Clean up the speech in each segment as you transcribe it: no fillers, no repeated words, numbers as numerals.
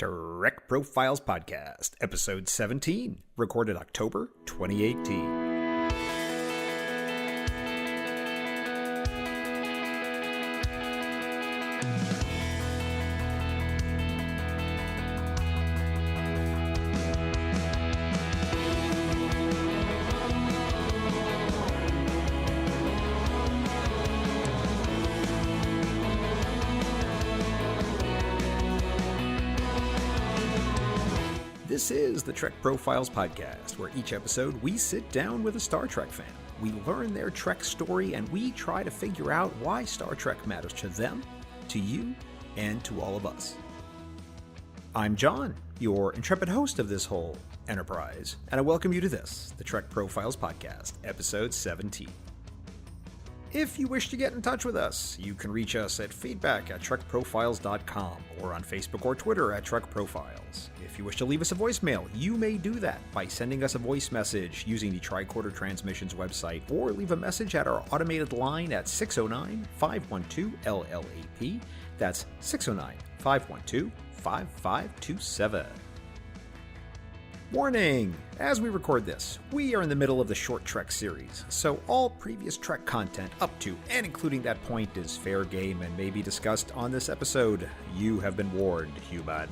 Trek Profiles Podcast, Episode 17, recorded October 2018. This is the Trek Profiles Podcast, where each episode we sit down with a Star Trek fan. We learn their Trek story, and we try to figure out why Star Trek matters to them, to you, and to all of us. I'm John, your intrepid host of this whole enterprise, and I welcome you to this, the Trek Profiles Podcast, Episode 17. If you wish to get in touch with us, you can reach us at feedback@trekprofiles.com or on Facebook or Twitter at TrekProfiles. If you wish to leave us a voicemail, you may do that by sending us a voice message using the Tricorder Transmissions website, or leave a message at our automated line at 609-512-LLAP. That's 609-512-5527. Warning! As we record this, we are in the middle of the short Trek series, so all previous Trek content up to and including that point is fair game and may be discussed on this episode. You have been warned, human.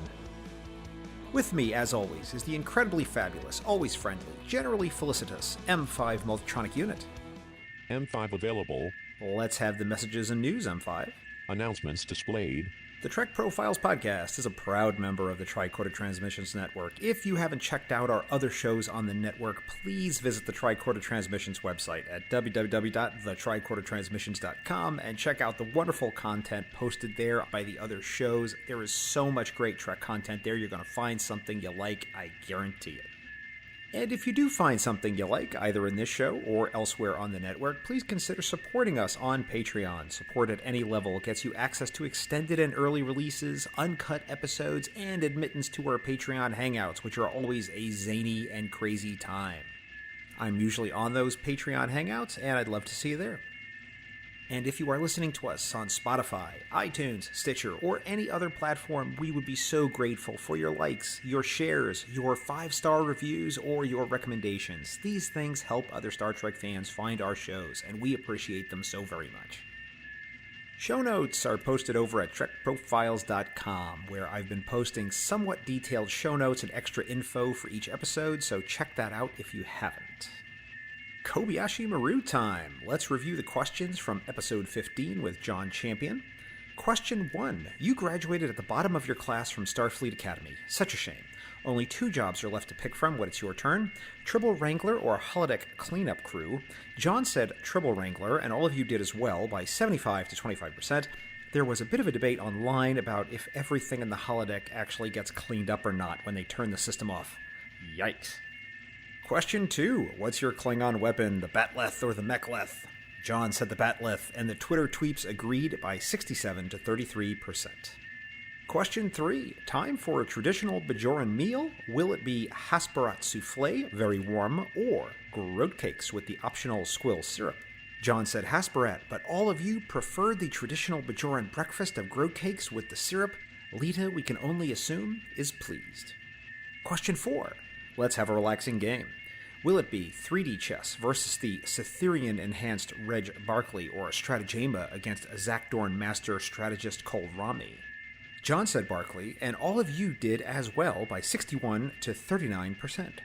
With me, as always, is the incredibly fabulous, always friendly, generally felicitous M5 Multitronic Unit. M5 available. Let's have the messages and news, M5. Announcements displayed. The Trek Profiles Podcast is a proud member of the Tricorder Transmissions Network. If you haven't checked out our other shows on the network, please visit the Tricorder Transmissions website at www.thetricordertransmissions.com and check out the wonderful content posted there by the other shows. There is so much great Trek content there. You're going to find something you like, I guarantee it. And if you do find something you like, either in this show or elsewhere on the network, please consider supporting us on Patreon. Support at any level gets you access to extended and early releases, uncut episodes, and admittance to our Patreon hangouts, which are always a zany and crazy time. I'm usually on those Patreon hangouts, and I'd love to see you there. And if you are listening to us on Spotify, iTunes, Stitcher, or any other platform, we would be so grateful for your likes, your shares, your 5-star reviews, or your recommendations. These things help other Star Trek fans find our shows, and we appreciate them so very much. Show notes are posted over at TrekProfiles.com, where I've been posting somewhat detailed show notes and extra info for each episode, so check that out if you haven't. Kobayashi Maru time. Let's review the questions from episode 15 with John Champion. Question 1. You graduated at the bottom of your class from Starfleet Academy. Such a shame. Only 2 jobs are left to pick from when it's your turn. Tribble Wrangler or Holodeck Cleanup Crew. John said Tribble Wrangler, and all of you did as well by 75 to 25%. There was a bit of a debate online about if everything in the holodeck actually gets cleaned up or not when they turn the system off. Yikes. Question 2. What's your Klingon weapon, the Batleth or the Mechleth? John said the Batleth, and the Twitter tweets agreed by 67 to 33%. Question 3. Time for a traditional Bajoran meal? Will it be Hasperat souffle, very warm, or groat cakes with the optional squill syrup? John said Hasperat, but all of you preferred the traditional Bajoran breakfast of groat cakes with the syrup. Lita, we can only assume, is pleased. Question 4. Let's have a relaxing game. Will it be 3D chess versus the Cytherian-enhanced Reg Barkley, or a stratagema against a Zakdorn master strategist Kol Rami? John said Barkley, and all of you did as well by 61 to 39%.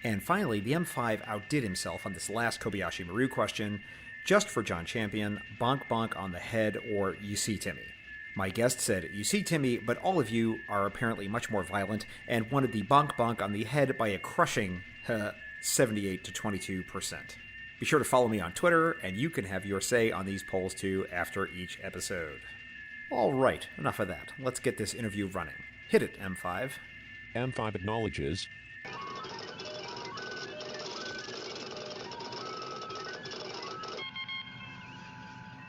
And finally, the M5 outdid himself on this last Kobayashi Maru question. Just for John Champion, bonk bonk on the head, or you see Timmy. My guest said, you see Timmy, but all of you are apparently much more violent and wanted the bonk bonk on the head by a crushing 78 to 22%. Be sure to follow me on Twitter, and you can have your say on these polls too after each episode. All right, enough of that. Let's get this interview running. Hit it, M5. M5 acknowledges.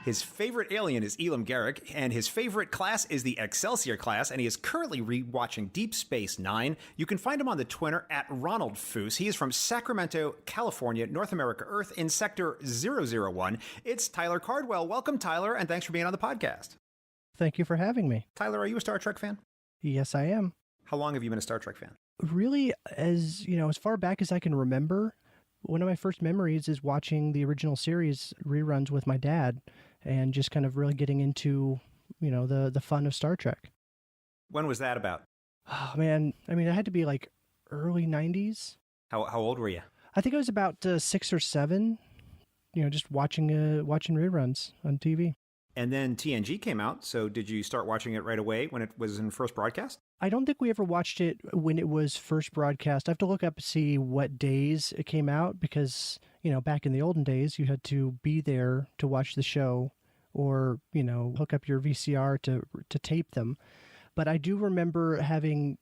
His favorite alien is Elam Garak, and his favorite class is the Excelsior class, and he is currently rewatching Deep Space Nine. You can find him on the Twitter at Ronald Foose. He is from Sacramento, California, North America, Earth, in Sector 001. It's Tyler Cardwell. Welcome, Tyler, and thanks for being on the podcast. Thank you for having me. Tyler, are you a Star Trek fan? Yes, I am. How long have you been a Star Trek fan? Really, as far back as I can remember, one of my first memories is watching the original series reruns with my dad and just kind of really getting into, the fun of Star Trek. When was that about? Oh, man. I mean, it had to be like early 90s. How old were you? I think I was about 6 or 7, just watching reruns on TV. And then TNG came out, so did you start watching it right away when it was in first broadcast? I don't think we ever watched it when it was first broadcast. I have to look up to see what days it came out because, back in the olden days, you had to be there to watch the show or, hook up your VCR to tape them. But I do remember having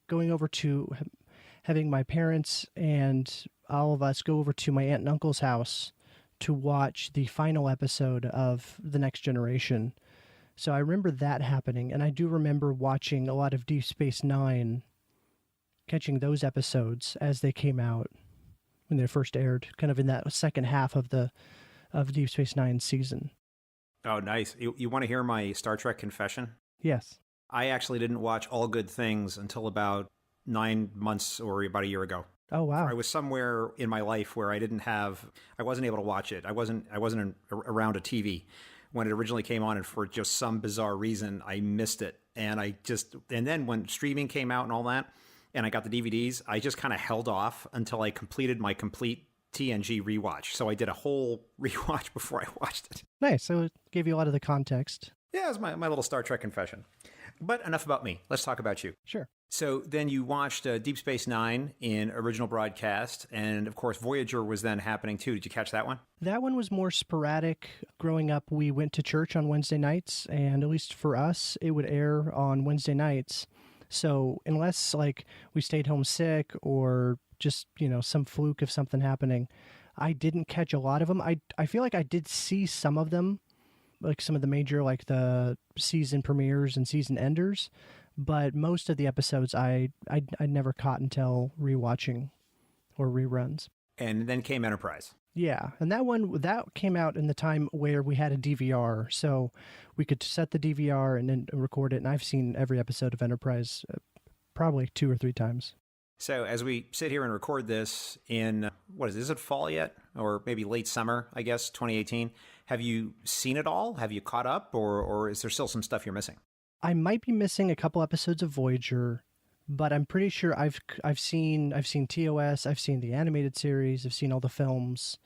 my parents and all of us go over to my aunt and uncle's house to watch the final episode of The Next Generation. So I remember that happening, and I do remember watching a lot of Deep Space Nine, catching those episodes as they came out when they first aired, kind of in that second half of Deep Space Nine season. Oh, nice. You want to hear my Star Trek confession? Yes. I actually didn't watch All Good Things until about 9 months or about a year ago. Oh, wow. I was somewhere in my life where I wasn't able to watch it. I wasn't around a TV when it originally came on, and for just some bizarre reason, I missed it. And then when streaming came out and all that, and I got the DVDs, I just kind of held off until I completed my complete TNG rewatch. So I did a whole rewatch before I watched it. Nice. So it gave you a lot of the context. Yeah, it was my little Star Trek confession. But enough about me. Let's talk about you. Sure. So then you watched Deep Space Nine in original broadcast, and of course Voyager was then happening too. Did you catch that one? That one was more sporadic. Growing up, we went to church on Wednesday nights, and at least for us, it would air on Wednesday nights. So unless we stayed home sick or just, some fluke of something happening, I didn't catch a lot of them. I feel like I did see some of them, like some of the major, the season premieres and season enders, but most of the episodes I never caught until rewatching or reruns. And then came Enterprise. Yeah, and that came out in the time where we had a DVR, so we could set the DVR and then record it, and I've seen every episode of Enterprise probably 2 or 3 times. So as we sit here and record this in, is it fall yet? Or maybe late summer, I guess, 2018. Have you seen it all? Have you caught up? Or is there still some stuff you're missing? I might be missing a couple episodes of Voyager, but I'm pretty sure I've seen TOS, I've seen the animated series, I've seen all the films.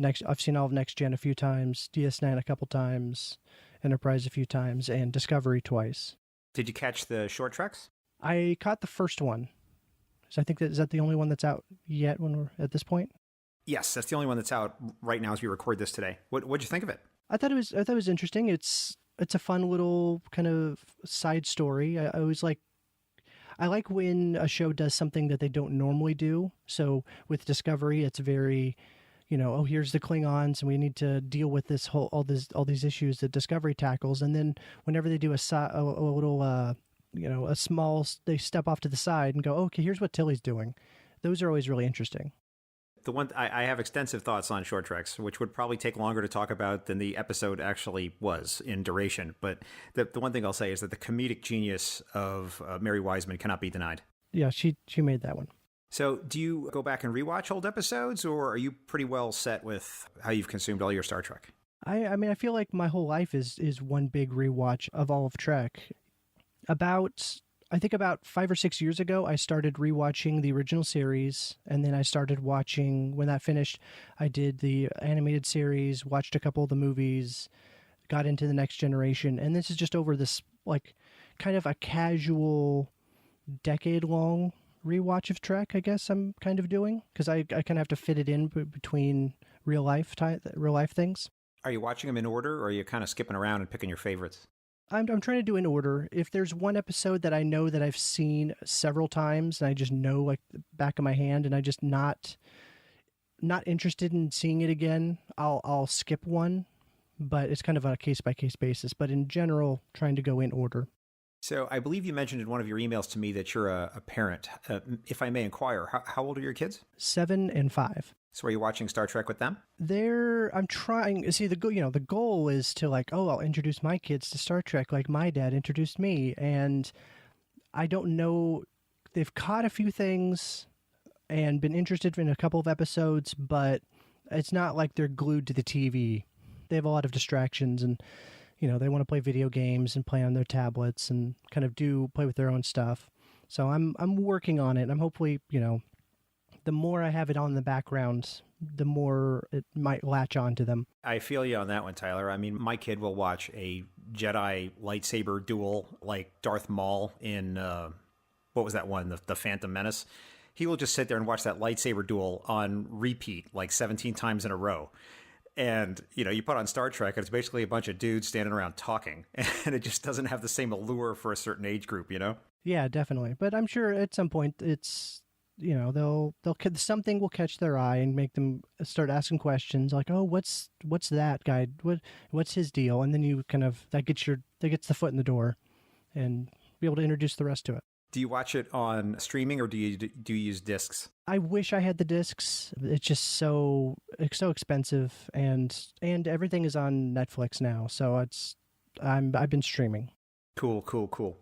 I've seen all of Next Gen a few times, DS9 a couple times, Enterprise a few times, and Discovery twice. Did you catch the short treks? I caught the first one. So I think is that the only one that's out yet when we're at this point? Yes, that's the only one that's out right now as we record this today. What'd you think of it? I thought it was interesting. It's a fun little kind of side story. I like when a show does something that they don't normally do. So with Discovery, it's very, here's the Klingons, and we need to deal with all these issues that Discovery tackles. And then whenever they do a little they step off to the side and go, okay, here's what Tilly's doing. Those are always really interesting. The one I have extensive thoughts on short treks, which would probably take longer to talk about than the episode actually was in duration. But the one thing I'll say is that the comedic genius of Mary Wiseman cannot be denied. Yeah, she made that one. So do you go back and rewatch old episodes, or are you pretty well set with how you've consumed all your Star Trek? I mean, I feel like my whole life is one big rewatch of all of Trek. I think about 5 or 6 years ago, I started rewatching the original series, and then I started watching, when that finished, I did the animated series, watched a couple of the movies, got into the Next Generation, and this is just over this, kind of a casual, decade-long rewatch of Trek, I guess I'm kind of doing, because I kind of have to fit it in between real life things. Are you watching them in order, or are you kind of skipping around and picking your favorites? I'm trying to do in order. If there's one episode that I know that I've seen several times and I just know the back of my hand and I just not interested in seeing it again, I'll skip one, but it's kind of on a case by case basis. But in general, trying to go in order. So I believe you mentioned in one of your emails to me that you're a parent. If I may inquire, how old are your kids? 7 and 5. So are you watching Star Trek with them? I'm trying. See, the goal is to I'll introduce my kids to Star Trek like my dad introduced me, and I don't know they've caught a few things and been interested in a couple of episodes, but it's not like they're glued to the TV. They have a lot of distractions, and they want to play video games and play on their tablets and kind of play with their own stuff. So I'm working on it. I'm hopefully, the more I have it on in the background, the more it might latch on to them. I feel you on that one, Tyler. I mean, my kid will watch a Jedi lightsaber duel like Darth Maul in, what was that one? The Phantom Menace. He will just sit there and watch that lightsaber duel on repeat like 17 times in a row. And, you put on Star Trek and it's basically a bunch of dudes standing around talking. And it just doesn't have the same allure for a certain age group, Yeah, definitely. But I'm sure at some point it's, they'll something will catch their eye and make them start asking questions like, oh, what's that guy? What's his deal? And then you that gets the foot in the door and be able to introduce the rest to it. Do you watch it on streaming or do you use discs? I wish I had the discs. It's just so expensive, and everything is on Netflix now. So I've been streaming. Cool.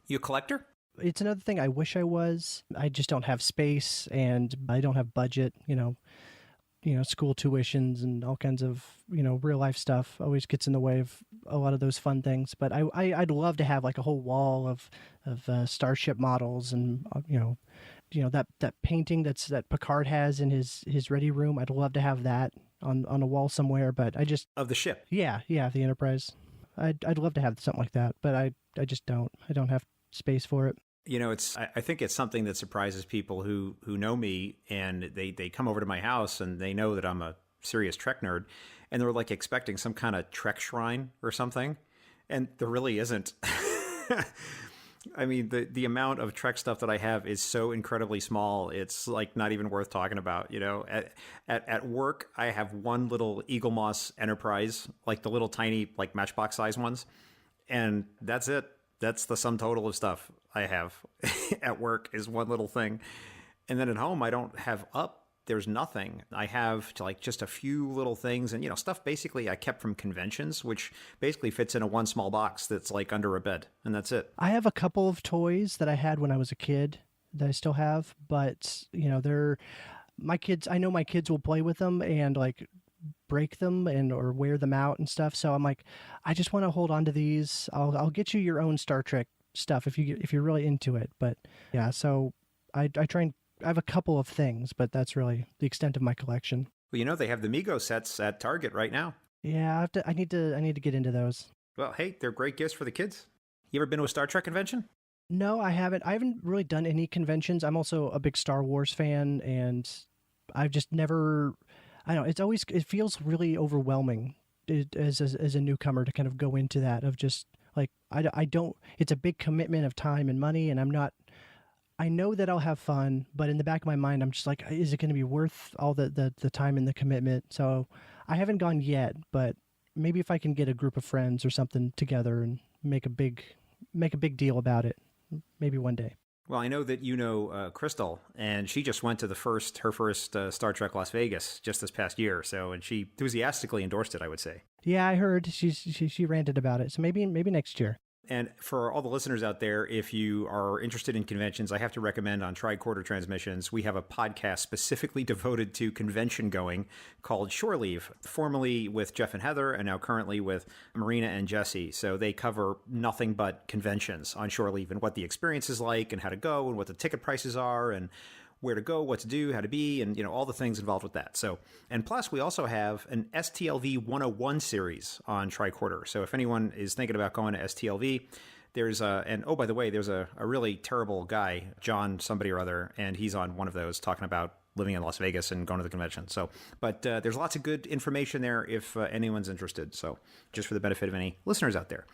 You a collector? It's another thing I wish I was. I just don't have space, and I don't have budget. School tuitions and all kinds of real life stuff always gets in the way of a lot of those fun things. But I'd love to have like a whole wall of starship models, and that painting that Picard has in his ready room. I'd love to have that on a wall somewhere. But I just of the ship. Yeah, the Enterprise. I'd love to have something like that, but I just don't. I don't have space for it. I think it's something that surprises people who know me, and they come over to my house and they know that I'm a serious Trek nerd, and they're like expecting some kind of Trek shrine or something, and there really isn't. I mean, the amount of Trek stuff that I have is so incredibly small. It's like not even worth talking about. At work, I have one little Eagle Moss Enterprise, like the little tiny like Matchbox size ones, and that's it. That's the sum total of stuff I have at work is one little thing. And then at home, I don't have there's nothing. I have just a few little things and, stuff basically I kept from conventions, which basically fits in a one small box that's like under a bed. And that's it. I have a couple of toys that I had when I was a kid that I still have, but, they're my kids. I know my kids will play with them and like break them or wear them out and stuff. So I'm like, I just want to hold on to these. I'll get you your own Star Trek stuff if you're really into it. But yeah, so I try and I have a couple of things, but that's really the extent of my collection. Well, they have the Mego sets at Target right now. Yeah, I need to get into those. Well, hey, they're great gifts for the kids. You ever been to a Star Trek convention? No, I haven't. I haven't really done any conventions. I'm also a big Star Wars fan, and I've just never. I don't know. It feels really overwhelming as a newcomer to kind of go into that of just like, I don't, it's a big commitment of time and money, and I know that I'll have fun, but in the back of my mind, I'm just like, is it going to be worth all the time and the commitment? So I haven't gone yet, but maybe if I can get a group of friends or something together and make a big deal about it, maybe one day. Well, I know that Crystal, and she just went to her first Star Trek Las Vegas just this past year. So, and she enthusiastically endorsed it, I would say. Yeah, I heard she ranted about it. So maybe next year. And for all the listeners out there, if you are interested in conventions, I have to recommend on Tricorder Transmissions, we have a podcast specifically devoted to convention going called Shore Leave, formerly with Jeff and Heather, and now currently with Marina and Jesse. So they cover nothing but conventions on Shore Leave and what the experience is like and how to go and what the ticket prices are and where to go, what to do, how to be, and all the things involved with that. So, and plus we also have an STLV 101 series on Tricorder. So if anyone is thinking about going to STLV, there's and oh, by the way, there's a really terrible guy, John somebody or other, and he's on one of those talking about living in Las Vegas and going to the convention. So, but there's lots of good information there if anyone's interested. So just for the benefit of any listeners out there.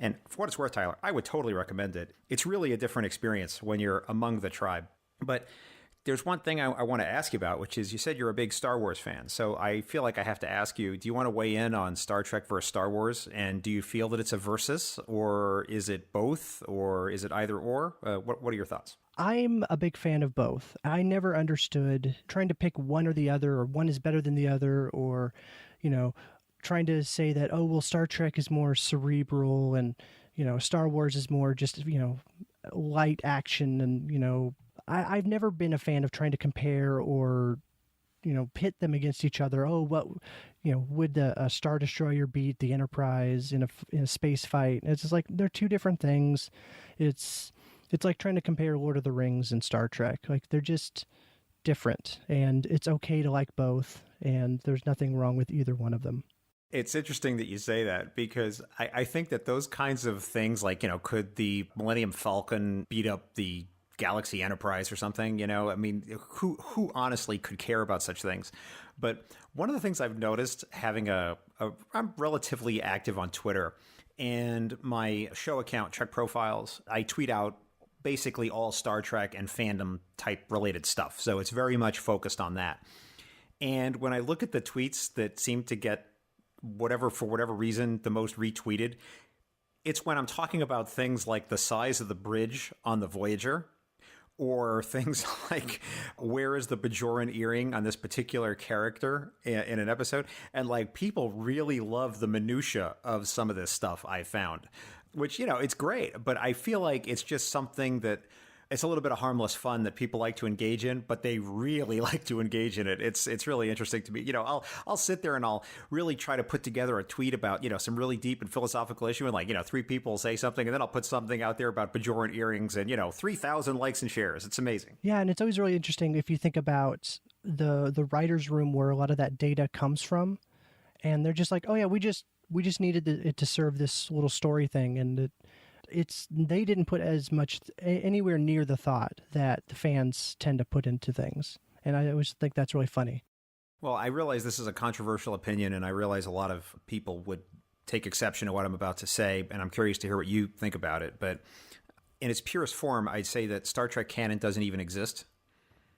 And for what it's worth, Tyler, I would totally recommend it. It's really a different experience when you're among the tribe. But there's one thing I want to ask you about, which is you said you're a big Star Wars fan. So I feel like I have to ask you, do you want to weigh in on Star Trek versus Star Wars? And do you feel that it's a versus, or is it both, or is it either or? What are your thoughts? I'm a big fan of both. I never understood trying to pick one or the other, or one is better than the other, or, trying to say that, oh, well, Star Trek is more cerebral and, Star Wars is more just, light action, and I've never been a fan of trying to compare or pit them against each other. Oh, what would a Star Destroyer beat the Enterprise in a space fight? It's just like they're two different things. It's like trying to compare Lord of the Rings and Star Trek. Like they're just different, and it's okay to like both, and there's nothing wrong with either one of them. It's interesting that you say that, because I think that those kinds of things, like, could the Millennium Falcon beat up the Galaxy Enterprise or something? I mean, who honestly could care about such things? But one of the things I've noticed, I'm relatively active on Twitter, and my show account, TrekProfiles, I tweet out basically all Star Trek and fandom type related stuff. So it's very much focused on that. And when I look at the tweets that seem to get for whatever reason, the most retweeted, it's when I'm talking about things like the size of the bridge on the Voyager, or things like where is the Bajoran earring on this particular character in an episode. And like, people really love the minutia of some of this stuff I found, which, it's great, but I feel like it's just something that it's a little bit of harmless fun that people like to engage in, but they really like to engage in it. It's really interesting to me. I'll sit there and I'll really try to put together a tweet about, some really deep and philosophical issue, and like, 3 people say something, and then I'll put something out there about Bajoran earrings, and 3,000 likes and shares. It's amazing. Yeah, and it's always really interesting if you think about the writer's room where a lot of that data comes from, and they're just like, oh yeah, we just needed it to serve this little story thing, and they didn't put as much anywhere near the thought that the fans tend to put into things. And I always think that's really funny. Well, I realize this is a controversial opinion, and I realize a lot of people would take exception to what I'm about to say, and I'm curious to hear what you think about it. But in its purest form, I'd say that Star Trek canon doesn't even exist.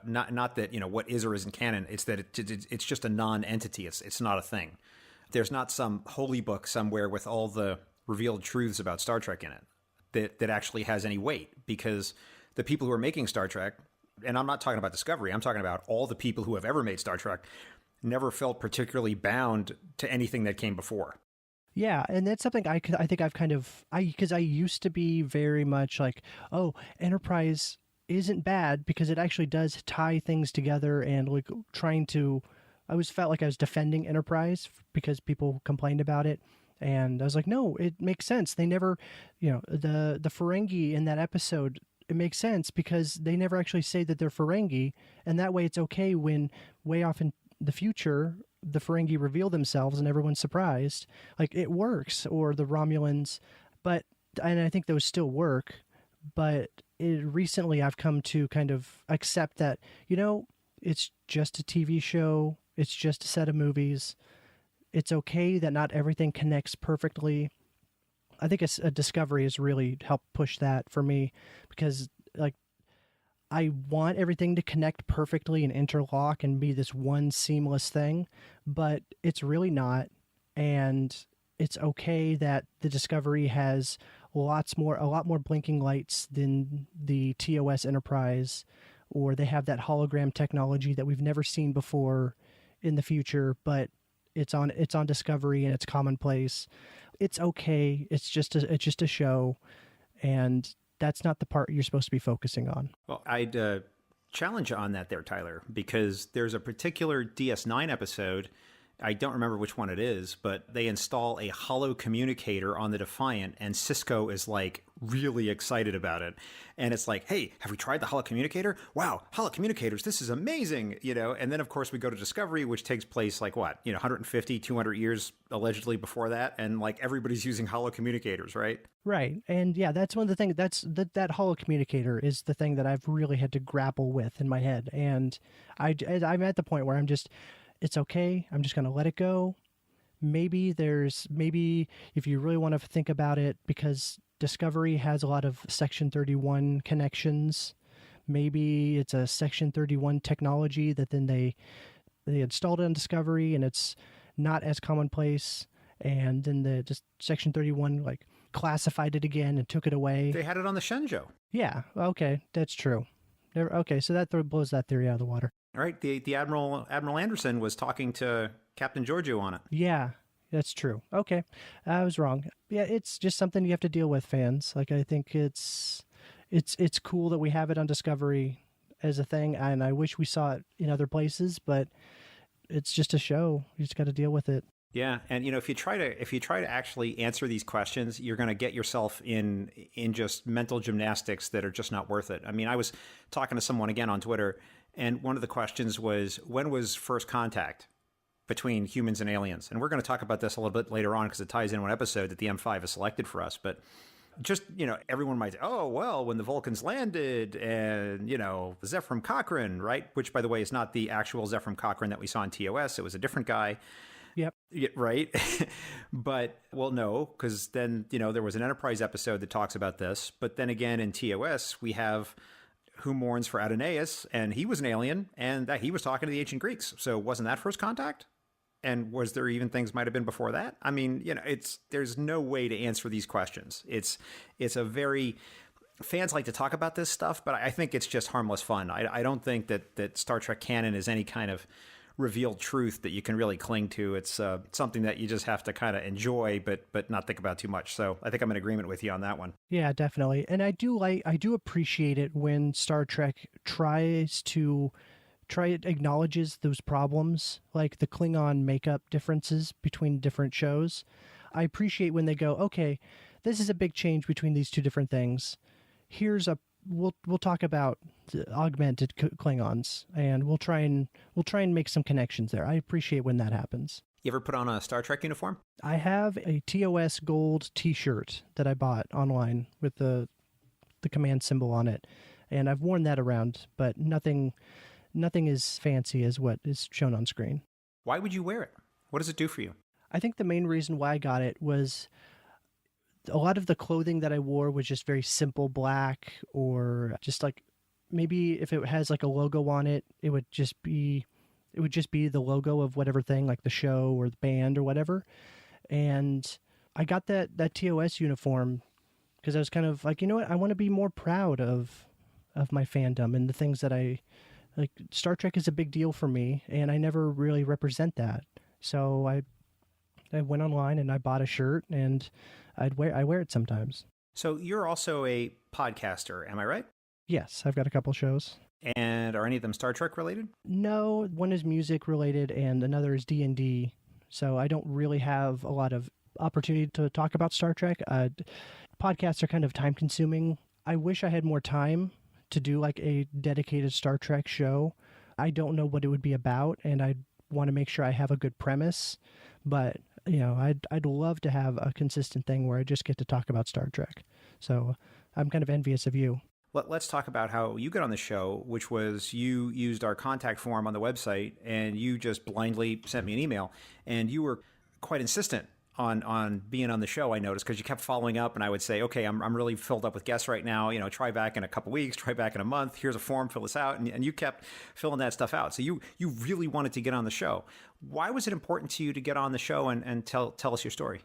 Not that, what is or isn't canon. It's that it's just a non-entity. It's not a thing. There's not some holy book somewhere with all the revealed truths about Star Trek in it that actually has any weight, because the people who are making Star Trek, and I'm not talking about Discovery, I'm talking about all the people who have ever made Star Trek, never felt particularly bound to anything that came before. Yeah, and that's something I think I've because I used to be very much like, oh, Enterprise isn't bad because it actually does tie things together, and like I always felt like I was defending Enterprise because people complained about it. And I was like, no, it makes sense. They never, the Ferengi in that episode, it makes sense because they never actually say that they're Ferengi. And that way it's okay when way off in the future, the Ferengi reveal themselves and everyone's surprised. Like, it works. Or the Romulans. And I think those still work. But recently I've come to kind of accept that, it's just a TV show. It's just a set of movies. It's okay that not everything connects perfectly. I think a Discovery has really helped push that for me, because like, I want everything to connect perfectly and interlock and be this one seamless thing, but it's really not. And it's okay that the Discovery has a lot more blinking lights than the TOS Enterprise, or they have that hologram technology that we've never seen before in the future, but it's on Discovery and it's commonplace. It's okay. It's just a show, and that's not the part you're supposed to be focusing on. Well, I'd challenge you on that there, Tyler, because there's a particular DS9 episode, I don't remember which one it is, but they install a holo communicator on the Defiant, and Cisco is like really excited about it. And it's like, hey, have we tried the holo communicator? Wow, holo communicators, this is amazing, And then of course we go to Discovery, which takes place like what, 150, 200 years allegedly before that, and like everybody's using holo communicators, right? Right. And yeah, that's one of the things, that holo communicator is the thing that I've really had to grapple with in my head. And I'm at the point where it's okay. I'm just going to let it go. Maybe if you really want to think about it, because Discovery has a lot of Section 31 connections, maybe it's a Section 31 technology that then they installed it on Discovery and it's not as commonplace. And then the just Section 31 like classified it again and took it away. They had it on the Shenzhou. Yeah. Okay. That's true. Okay. So that blows that theory out of the water. All right, the Admiral Anderson was talking to Captain Giorgio on it. Yeah, that's true. Okay, I was wrong. Yeah, it's just something you have to deal with, fans. Like, I think it's it's cool that we have it on Discovery as a thing, and I wish we saw it in other places, but it's just a show. You just got to deal with it. Yeah, and if you try to actually answer these questions, you're going to get yourself in just mental gymnastics that are just not worth it. I mean, I was talking to someone again on Twitter, and one of the questions was, when was first contact between humans and aliens? And we're going to talk about this a little bit later on because it ties in one episode that the M5 has selected for us. But just, everyone might say, oh, well, when the Vulcans landed and, Zephram Cochrane, right? Which, by the way, is not the actual Zephram Cochrane that we saw in TOS. It was a different guy. Yep. Yeah, right. But, well, no, because then, there was an Enterprise episode that talks about this. But then again, in TOS, we have Who Mourns for Adonais, and he was an alien, and that he was talking to the ancient Greeks. So wasn't that first contact? And was there even things might have been before that? I mean, there's no way to answer these questions. It's a very, fans like to talk about this stuff, but I think it's just harmless fun. I don't think that Star Trek canon is any kind of revealed truth that you can really cling to. It's something that you just have to kind of enjoy, but not think about too much. So I think I'm in agreement with you on that one. Yeah, definitely. And I do appreciate it when Star Trek acknowledges those problems, like the Klingon makeup differences between different shows. I appreciate when they go, okay, this is a big change between these two different things. We'll talk about the augmented Klingons, and we'll try and make some connections there. I appreciate when that happens. You ever put on a Star Trek uniform? I have a TOS gold T-shirt that I bought online with the command symbol on it, and I've worn that around, but nothing as fancy as what is shown on screen. Why would you wear it? What does it do for you? I think the main reason why I got it was a lot of the clothing that I wore was just very simple black, or just like maybe if it has like a logo on it, it would just be the logo of whatever thing, like the show or the band or whatever. And I got that TOS uniform because I was kind of like, I want to be more proud of my fandom and the things that I like. Star Trek is a big deal for me, and I never really represent that. So I went online and I bought a shirt, and I wear it sometimes. So you're also a podcaster, am I right? Yes, I've got a couple shows. And are any of them Star Trek related? No, one is music related and another is D&D. So I don't really have a lot of opportunity to talk about Star Trek. Podcasts are kind of time consuming. I wish I had more time to do like a dedicated Star Trek show. I don't know what it would be about, and I want to make sure I have a good premise, but I'd love to have a consistent thing where I just get to talk about Star Trek. So I'm kind of envious of you. Let's talk about how you got on the show, which was you used our contact form on the website, and you just blindly sent me an email, and you were quite insistent on being on the show, I noticed, because you kept following up, and I would say, okay, I'm really filled up with guests right now, try back in a couple weeks, try back in a month, here's a form, fill this out, and you kept filling that stuff out. So you really wanted to get on the show. Why was it important to you to get on the show and tell us your story?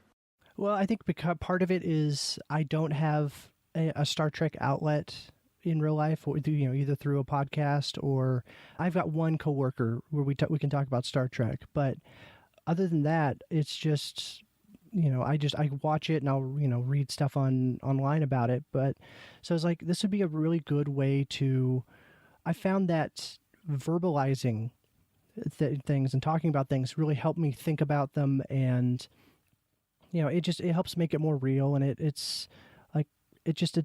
Well, I think because part of it is I don't have a Star Trek outlet in real life, or either through a podcast, or I've got one coworker where we can talk about Star Trek, but other than that, it's just I watch it and I'll read stuff online about it. But so I was like, this would be a really good way to. I found that verbalizing things and talking about things really helped me think about them, and it helps make it more real, and it's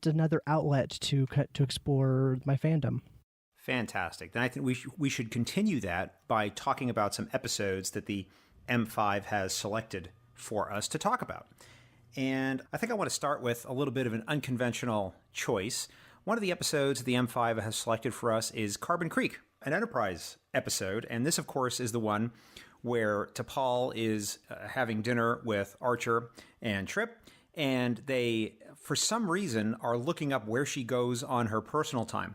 another outlet to explore my fandom. Fantastic. Then I think we should continue that by talking about some episodes that the M5 has selected for us to talk about. And I think I want to start with a little bit of an unconventional choice. One of the episodes the M5 has selected for us is Carbon Creek, an Enterprise episode. And this, of course, is the one where T'Pol is having dinner with Archer and Trip. And they, for some reason, are looking up where she goes on her personal time,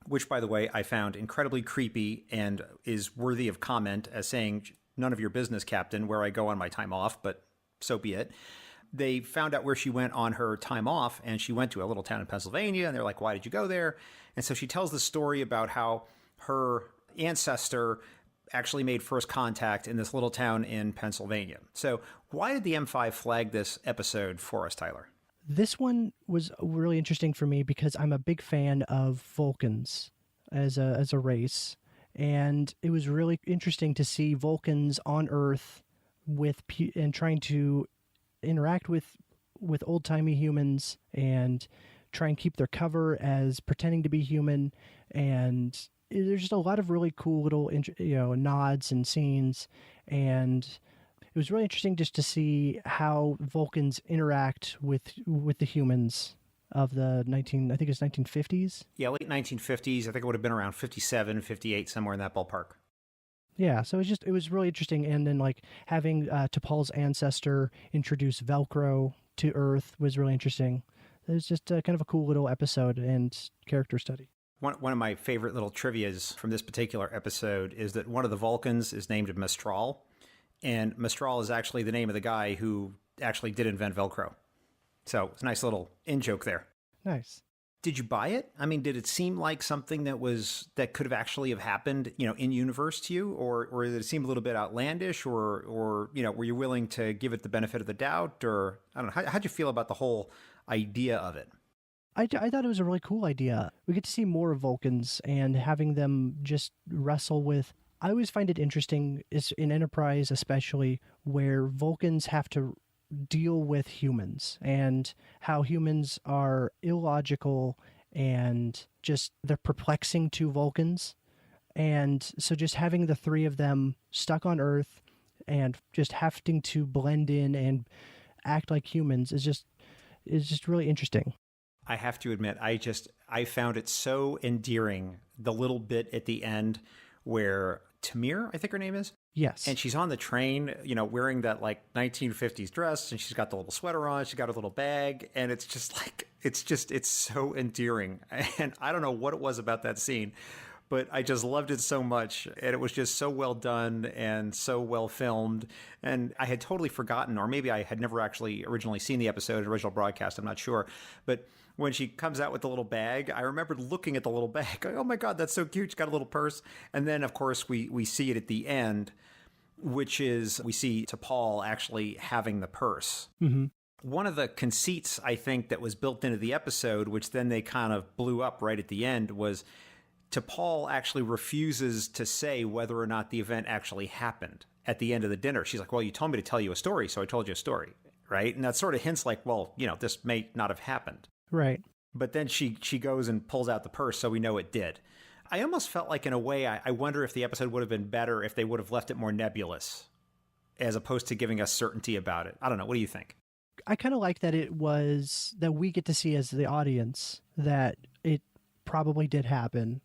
which, by the way, I found incredibly creepy and is worthy of comment as saying, none of your business, Captain, where I go on my time off, but so be it. They found out where she went on her time off, and she went to a little town in Pennsylvania, and they're like, why did you go there? And so she tells the story about how her ancestor actually made first contact in this little town in Pennsylvania. So why did the M5 flag this episode for us, Tyler? This one was really interesting for me because I'm a big fan of Vulcans as a race, and it was really interesting to see Vulcans on Earth and trying to interact with old timey humans and try and keep their cover as pretending to be human. And there's just a lot of really cool little nods and scenes, and it was really interesting just to see how Vulcans interact with the humans of the I think it's 1950s. Yeah, late 1950s. I think it would have been around 57, 58, somewhere in that ballpark. Yeah, so it was really interesting, and then like having T'Pol's ancestor introduce Velcro to Earth was really interesting. It was just kind of a cool little episode and character study. One of my favorite little trivias from this particular episode is that one of the Vulcans is named Mistral, and Mistral is actually the name of the guy who actually did invent Velcro. So it's a nice little in-joke there. Nice. Did you buy it? I mean, did it seem like something that could have actually have happened, in universe to you, or did it seem a little bit outlandish, or were you willing to give it the benefit of the doubt, or I don't know, how'd you feel about the whole idea of it? I thought it was a really cool idea. We get to see more of Vulcans and having them just wrestle with. I always find it interesting, is in Enterprise especially, where Vulcans have to deal with humans and how humans are illogical and just they're perplexing to Vulcans. And so just having the three of them stuck on Earth and just having to blend in and act like humans is just really interesting. I have to admit, I found it so endearing, the little bit at the end where Tamir, I think her name is. Yes. And she's on the train, wearing that like 1950s dress, and she's got the little sweater on, she's got her little bag, and it's just like, it's so endearing. And I don't know what it was about that scene, but I just loved it so much. And it was just so well done and so well filmed. And I had totally forgotten, or maybe I had never actually originally seen the episode, original broadcast, I'm not sure. But when she comes out with the little bag, I remembered looking at the little bag, going, oh my God, that's so cute. She's got a little purse. And then, of course, we see it at the end, which is we see T'Pol actually having the purse. Mm-hmm. One of the conceits, I think, that was built into the episode, which then they kind of blew up right at the end, was T'Pol actually refuses to say whether or not the event actually happened at the end of the dinner. She's like, well, you told me to tell you a story, so I told you a story, right? And that sort of hints like, well, this may not have happened. Right. But then she goes and pulls out the purse, so we know it did. I almost felt like, in a way, I wonder if the episode would have been better if they would have left it more nebulous, as opposed to giving us certainty about it. I don't know. What do you think? I kind of like that that we get to see as the audience that it probably did happen.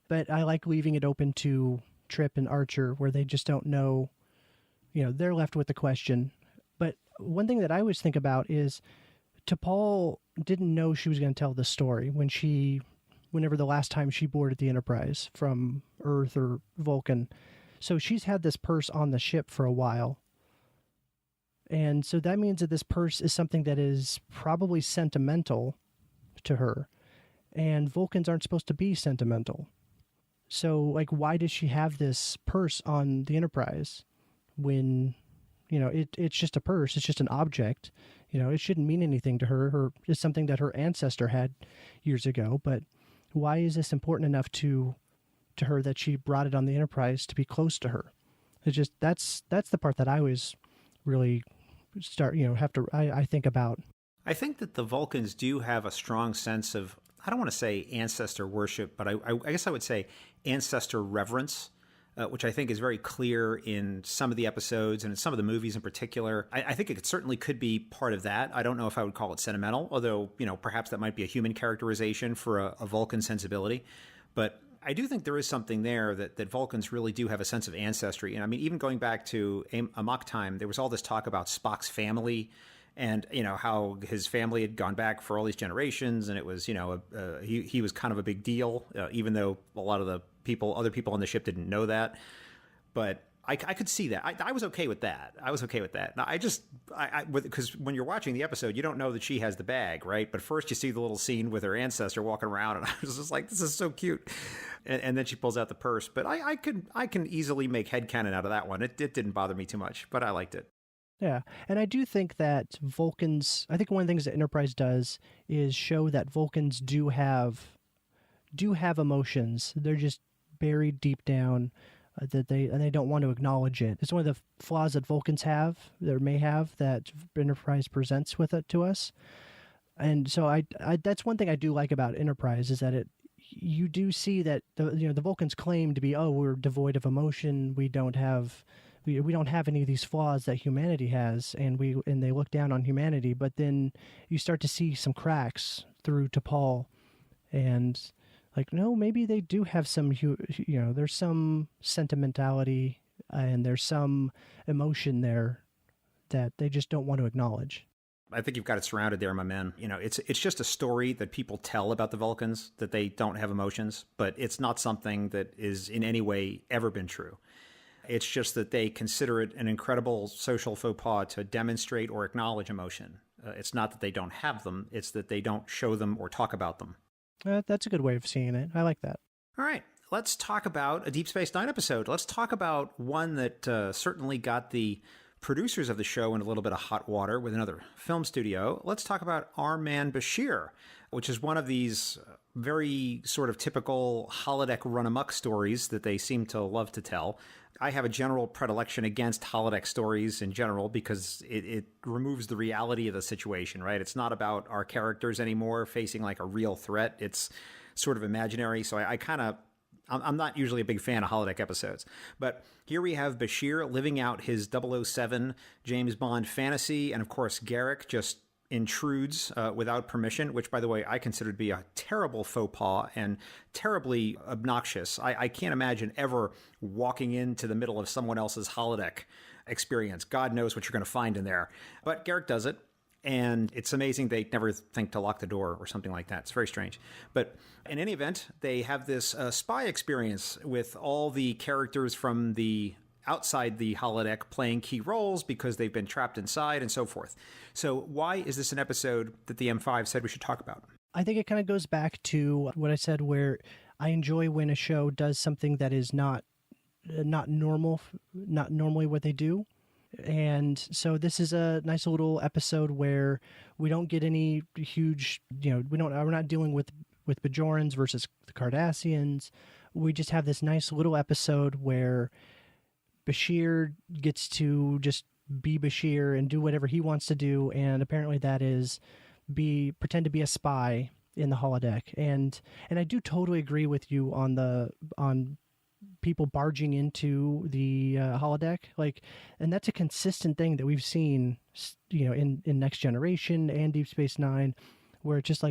But I like leaving it open to Trip and Archer, where they just don't know, they're left with the question. But one thing that I always think about is T'Pol didn't know she was going to tell this story whenever the last time she boarded the Enterprise from Earth or Vulcan. So she's had this purse on the ship for a while. And so that means that this purse is something that is probably sentimental to her. And Vulcans aren't supposed to be sentimental. So, like, why does she have this purse on the Enterprise when, it's just a purse, it's just an object. It shouldn't mean anything to her. It's something that her ancestor had years ago. But why is this important enough to her that she brought it on the Enterprise to be close to her? It's just that's the part that I always really I think about. I think that the Vulcans do have a strong sense of, I don't want to say ancestor worship, but I guess I would say ancestor reverence. Which I think is very clear in some of the episodes and in some of the movies in particular. I think it certainly could be part of that. I don't know if I would call it sentimental, although, perhaps that might be a human characterization for a Vulcan sensibility. But I do think there is something there that Vulcans really do have a sense of ancestry. And I mean, even going back to Amok Time, there was all this talk about Spock's family and, how his family had gone back for all these generations. And it was, he was kind of a big deal, even though a lot of the other people on the ship didn't know that. But I could see that. I was okay with that. Now, because when you're watching the episode, you don't know that she has the bag, right? But first you see the little scene with her ancestor walking around, and I was just like, this is so cute. And then she pulls out the purse. But I can easily make headcanon out of that one. It didn't bother me too much, but I liked it. Yeah, and I do think that Vulcans. I think one of the things that Enterprise does is show that Vulcans do have emotions. They're just buried deep down that they don't want to acknowledge it. It's one of the flaws that Vulcans have, or may have, that Enterprise presents with it to us. And so I that's one thing I do like about Enterprise is that you do see that the Vulcans claim to be, oh, we're devoid of emotion. We don't have any of these flaws that humanity has, and they look down on humanity. But then you start to see some cracks through T'Pol, and like, no, maybe they do have some, there's some sentimentality and there's some emotion there that they just don't want to acknowledge. I think you've got it surrounded there, my man. It's just a story that people tell about the Vulcans, that they don't have emotions, but it's not something that is in any way ever been true. It's just that they consider it an incredible social faux pas to demonstrate or acknowledge emotion. It's not that they don't have them, it's that they don't show them or talk about them. That's a good way of seeing it. I like that. All right, let's talk about a Deep Space Nine episode. Let's talk about one that certainly got the producers of the show in a little bit of hot water with another film studio. Let's talk about Our Man Bashir, which is one of these very sort of typical holodeck run-amok stories that they seem to love to tell. I have a general predilection against holodeck stories in general because it removes the reality of the situation, right? It's not about our characters anymore facing like a real threat. It's sort of imaginary. So I'm not usually a big fan of holodeck episodes. But here we have Bashir living out his 007 James Bond fantasy. And of course, Garrick just intrudes without permission, which, by the way, I consider to be a terrible faux pas and terribly obnoxious. I can't imagine ever walking into the middle of someone else's holodeck experience. God knows what you're going to find in there. But Garrick does it. And it's amazing they never think to lock the door or something like that. It's very strange. But in any event, they have this spy experience with all the characters from the outside the holodeck playing key roles because they've been trapped inside and so forth. So why is this an episode that the M5 said we should talk about? I think it kind of goes back to what I said, where I enjoy when a show does something that is not normal, not normally what they do. And so this is a nice little episode where we don't get any huge, we're not dealing with Bajorans versus the Cardassians. We just have this nice little episode where Bashir gets to just be Bashir and do whatever he wants to do, and apparently that is pretend to be a spy in the holodeck. And I do totally agree with you on people barging into the holodeck, and that's a consistent thing that we've seen, in Next Generation and Deep Space Nine, where it's just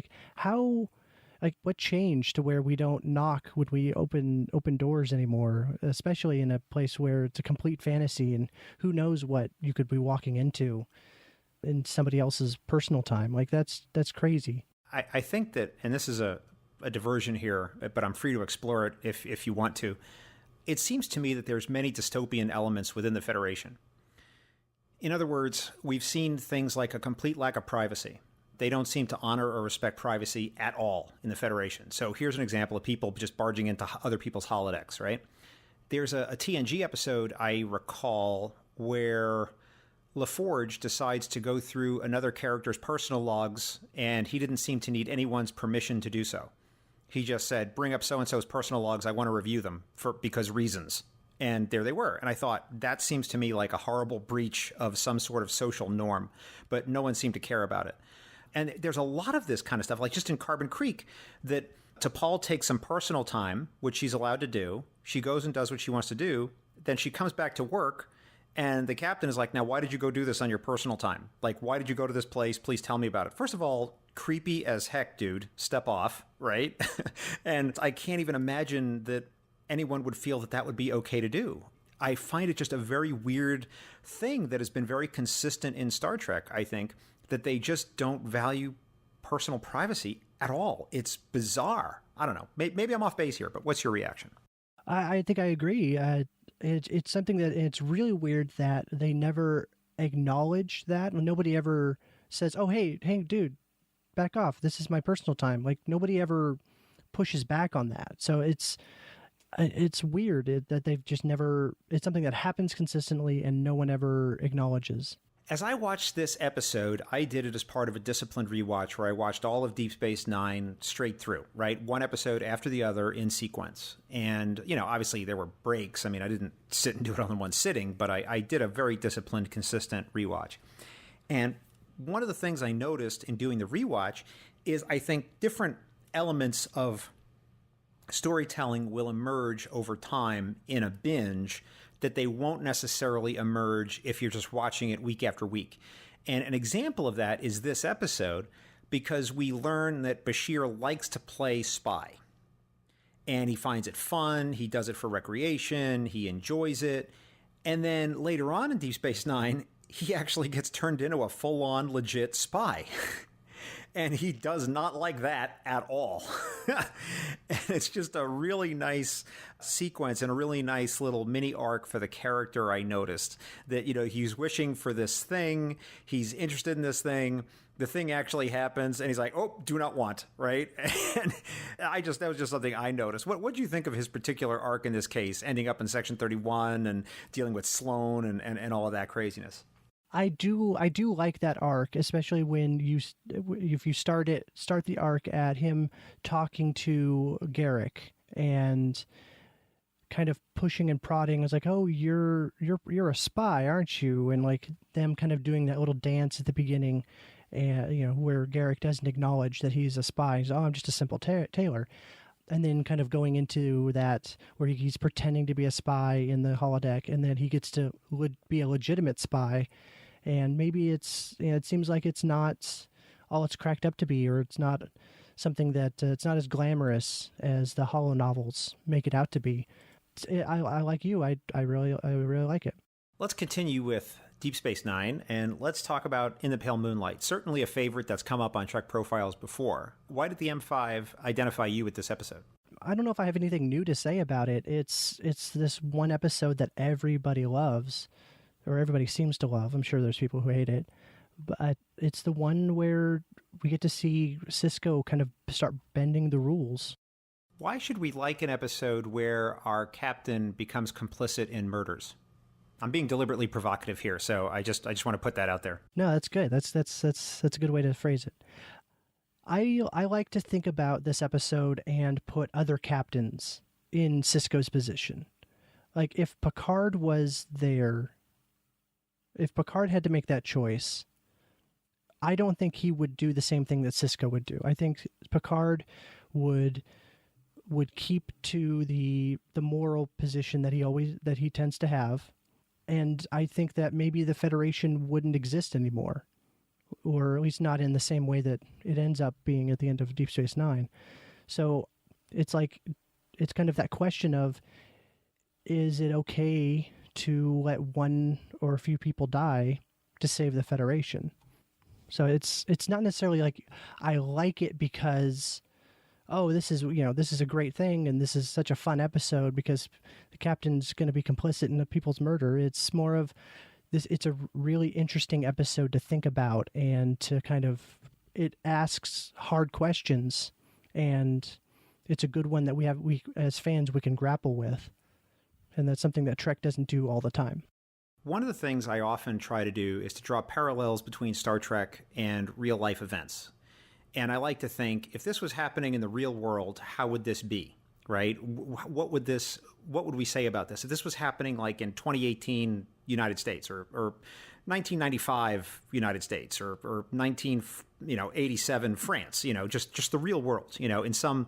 what changed to where we don't knock when we open doors anymore, especially in a place where it's a complete fantasy and who knows what you could be walking into in somebody else's personal time. That's crazy. I think that, and this is a diversion here, but I'm free to explore it if you want to. It seems to me that there's many dystopian elements within the Federation. In other words, we've seen things like a complete lack of privacy. They don't seem to honor or respect privacy at all in the Federation. So here's an example of people just barging into other people's holodecks, right? There's a TNG episode I recall where LaForge decides to go through another character's personal logs, and he didn't seem to need anyone's permission to do so. He just said, bring up so-and-so's personal logs. I want to review them because reasons. And there they were. And I thought, that seems to me like a horrible breach of some sort of social norm. But no one seemed to care about it. And there's a lot of this kind of stuff, like just in Carbon Creek, that T'Pol takes some personal time, which she's allowed to do. She goes and does what she wants to do. Then she comes back to work. And the captain is like, now, why did you go do this on your personal time? Like, why did you go to this place? Please tell me about it. First of all, creepy as heck, dude. Step off, right? And I can't even imagine that anyone would feel that that would be okay to do. I find it just a very weird thing that has been very consistent in Star Trek, I think, that they just don't value personal privacy at all. It's bizarre. I don't know. Maybe I'm off base here, but what's your reaction? I think I agree. It's something that it's really weird that they never acknowledge that. Nobody ever says, oh, hey, dude, back off. This is my personal time. Like, nobody ever pushes back on that. So it's weird that they've just never, it's something that happens consistently and no one ever acknowledges. As I watched this episode, I did it as part of a disciplined rewatch where I watched all of Deep Space Nine straight through, right? One episode after the other in sequence. And, obviously there were breaks. I mean, I didn't sit and do it all in one sitting, but I did a very disciplined, consistent rewatch. And one of the things I noticed in doing the rewatch is I think different elements of storytelling will emerge over time in a binge that they won't necessarily emerge if you're just watching it week after week. And an example of that is this episode, because we learn that Bashir likes to play spy. And he finds it fun, he does it for recreation, he enjoys it. And then later on in Deep Space Nine, he actually gets turned into a full-on legit spy. And he does not like that at all. And it's just a really nice sequence and a really nice little mini arc for the character, I noticed. That, he's wishing for this thing, he's interested in this thing, the thing actually happens, and he's like, oh, do not want, right? And that was just something I noticed. What do you think of his particular arc in this case, ending up in Section 31 and dealing with Sloan and all of that craziness? I do like that arc, especially when if you start the arc at him talking to Garrick and kind of pushing and prodding. It's like, oh, you're a spy, aren't you? And like them kind of doing that little dance at the beginning, and where Garrick doesn't acknowledge that he's a spy. He's, oh, I'm just a simple tailor. And then kind of going into that where he's pretending to be a spy in the holodeck, and then he gets to be a legitimate spy. And maybe it seems like it's not all it's cracked up to be, or it's not something that it's not as glamorous as the holo novels make it out to be. I like you. I really like it. Let's continue with Deep Space Nine, and let's talk about In the Pale Moonlight. Certainly a favorite that's come up on Trek Profiles before. Why did the M5 identify you with this episode? I don't know if I have anything new to say about it. It's this one episode that everybody loves, or everybody seems to love. I'm sure there's people who hate it. But it's the one where we get to see Sisko kind of start bending the rules. Why should we like an episode where our captain becomes complicit in murders? I'm being deliberately provocative here, so I just want to put that out there. No, that's good. That's a good way to phrase it. I like to think about this episode and put other captains in Sisko's position. Like if Picard was there, if Picard had to make that choice, I don't think he would do the same thing that Sisko would do. I think Picard would keep to the moral position that he tends to have, and I think that maybe the Federation wouldn't exist anymore, or at least not in the same way that it ends up being at the end of Deep Space Nine. So it's kind of that question of, is it okay to let one or a few people die to save the Federation? So it's not necessarily like I like it because, oh, this is a great thing and this is such a fun episode because the captain's going to be complicit in the people's murder. It's more of this. It's a really interesting episode to think about and to it asks hard questions, and it's a good one that we as fans we can grapple with. And that's something that Trek doesn't do all the time. One of the things I often try to do is to draw parallels between Star Trek and real-life events. And I like to think, if this was happening in the real world, how would this be, right? What would we say about this? If this was happening like in 2018 United States or 1995 United States or 1987 France, just the real world, in some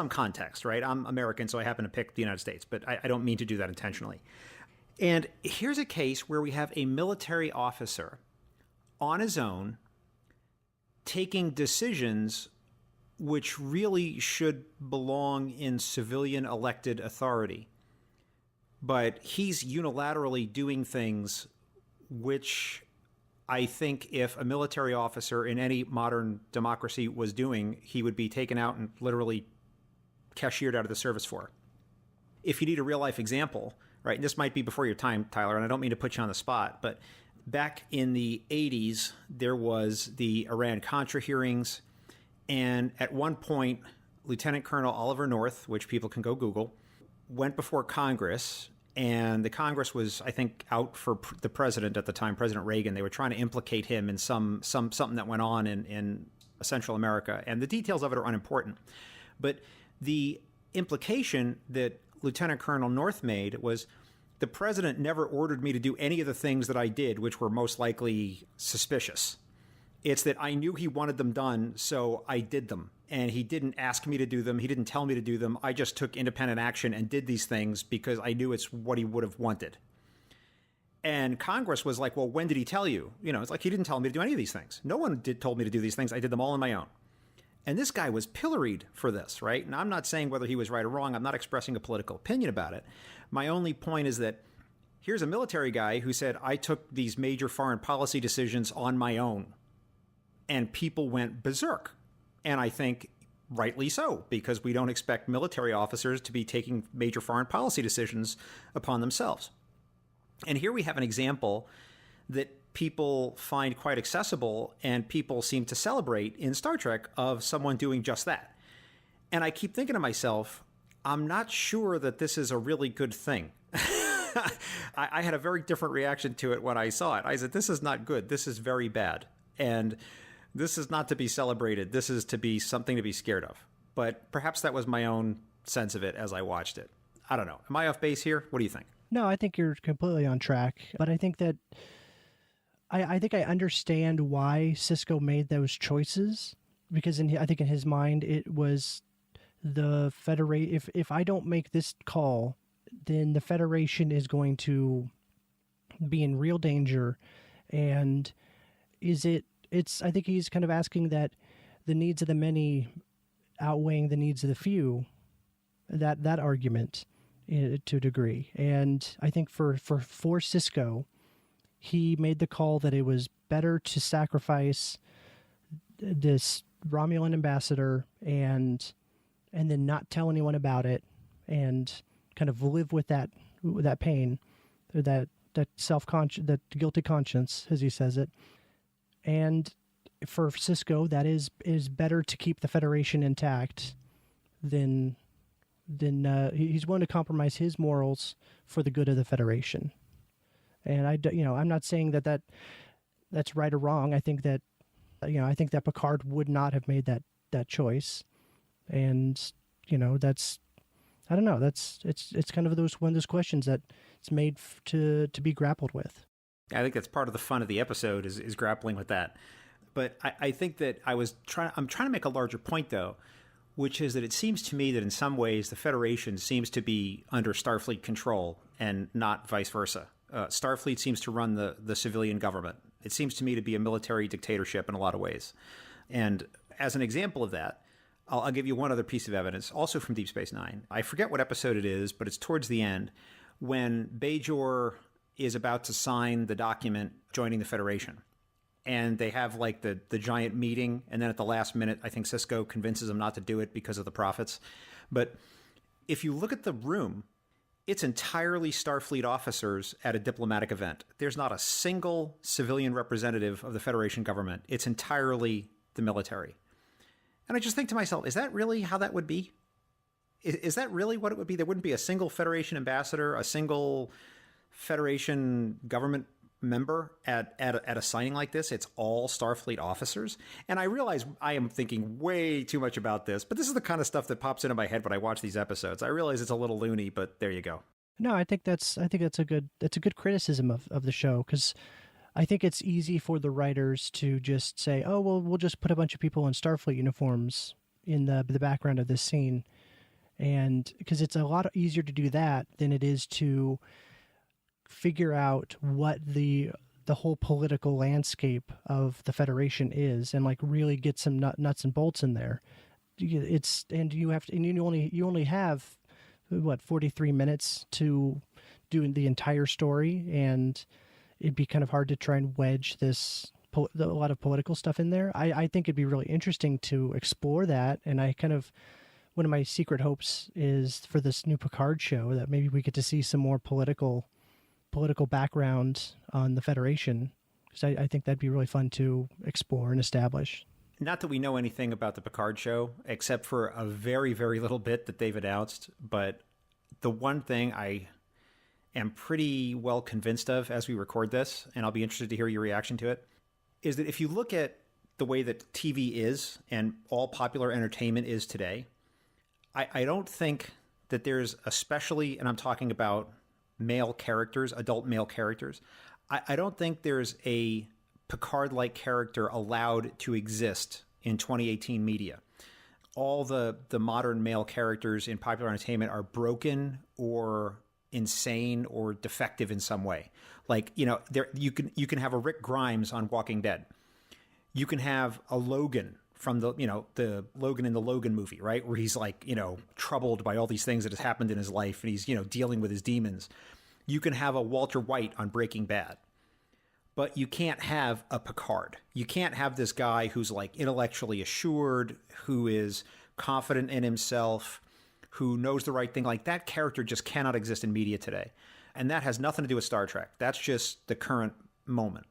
context, right? I'm American, so I happen to pick the United States, but I don't mean to do that intentionally. And here's a case where we have a military officer on his own taking decisions which really should belong in civilian elected authority. But he's unilaterally doing things which I think if a military officer in any modern democracy was doing, he would be taken out and literally cashiered out of the service for. If you need a real-life example, right, and this might be before your time, Tyler, and I don't mean to put you on the spot, but back in the 80s, there was the Iran-Contra hearings, and at one point, Lieutenant Colonel Oliver North, which people can go Google, went before Congress And the Congress was, I think, out for the president at the time, President Reagan. They were trying to implicate him in something that went on in Central America. And the details of it are unimportant. But the implication that Lieutenant Colonel North made was the president never ordered me to do any of the things that I did, which were most likely suspicious. It's that I knew he wanted them done, so I did them. And he didn't ask me to do them. He didn't tell me to do them. I just took independent action and did these things because I knew it's what he would have wanted. And Congress was like, well, when did he tell you? You know, it's like he didn't tell me to do any of these things. No one told me to do these things. I did them all on my own. And this guy was pilloried for this, right? And I'm not saying whether he was right or wrong. I'm not expressing a political opinion about it. My only point is that here's a military guy who said, I took these major foreign policy decisions on my own. And people went berserk. And I think rightly so, because we don't expect military officers to be taking major foreign policy decisions upon themselves. And here we have an example that people find quite accessible and people seem to celebrate in Star Trek of someone doing just that. And I keep thinking to myself, I'm not sure that this is a really good thing. I had a very different reaction to it when I saw it. I said, this is not good. This is very bad. And this is not to be celebrated. This is to be something to be scared of. But perhaps that was my own sense of it as I watched it. I don't know. Am I off base here? What do you think? No, I think you're completely on track. But I think that I think I understand why Sisko made those choices, because I think in his mind it was the Federation. If I don't make this call, then the Federation is going to be in real danger. And I think he's kind of asking that the needs of the many outweighing the needs of the few, that argument to a degree. And I think for Sisko, he made the call that it was better to sacrifice this Romulan ambassador and then not tell anyone about it and kind of live with that pain, that guilty conscience, as he says it. And for Sisko, that is better to keep the Federation intact than he's willing to compromise his morals for the good of the Federation. And I'm not saying that's right or wrong. I think that Picard would not have made that choice. And that's, I don't know, it's kind of one of those questions that it's made to be grappled with. I think that's part of the fun of the episode is grappling with that. But I think that I'm trying to make a larger point, though, which is that it seems to me that in some ways the Federation seems to be under Starfleet control and not vice versa. Starfleet seems to run the civilian government. It seems to me to be a military dictatorship in a lot of ways. And as an example of that, I'll give you one other piece of evidence, also from Deep Space Nine. I forget what episode it is, but it's towards the end when Bajor is about to sign the document joining the Federation. And they have like the giant meeting. And then at the last minute, I think Sisko convinces him not to do it because of the prophets. But if you look at the room, it's entirely Starfleet officers at a diplomatic event. There's not a single civilian representative of the Federation government. It's entirely the military. And I just think to myself, is that really how that would be? Is that really what it would be? There wouldn't be a single Federation ambassador, a single Federation government member at a signing like this. It's all Starfleet officers. And I realize I am thinking way too much about this, but this is the kind of stuff that pops into my head when I watch these episodes. I realize it's a little loony, but there you go. No, I think that's a good criticism of the show, because I think it's easy for the writers to just say, oh, well, we'll just put a bunch of people in Starfleet uniforms in the background of this scene. And because it's a lot easier to do that than it is to figure out what the whole political landscape of the Federation is, and like really get some nuts and bolts in there. You only have 43 minutes to do the entire story, and it'd be kind of hard to try and wedge a lot of political stuff in there. I think it'd be really interesting to explore that, and one of my secret hopes is for this new Picard show that maybe we get to see some more political background on the Federation, because I think that'd be really fun to explore and establish. Not that we know anything about the Picard show, except for a very, very little bit that they've announced. But the one thing am pretty well convinced of as we record this, and I'll be interested to hear your reaction to it, is that if you look at the way that TV is and all popular entertainment is today, I don't think that there's, especially, and I'm talking about male characters, adult male characters, I don't think there's a Picard-like character allowed to exist in 2018 media. All the modern male characters in popular entertainment are broken or insane or defective in some way. Like, you can have a Rick Grimes on Walking Dead. You can have a Logan from the Logan in the Logan movie, right? Where he's like, troubled by all these things that has happened in his life and he's, dealing with his demons. You can have a Walter White on Breaking Bad. But you can't have a Picard. You can't have this guy who's like intellectually assured, who is confident in himself, who knows the right thing. Like, that character just cannot exist in media today. And that has nothing to do with Star Trek. That's just the current moment.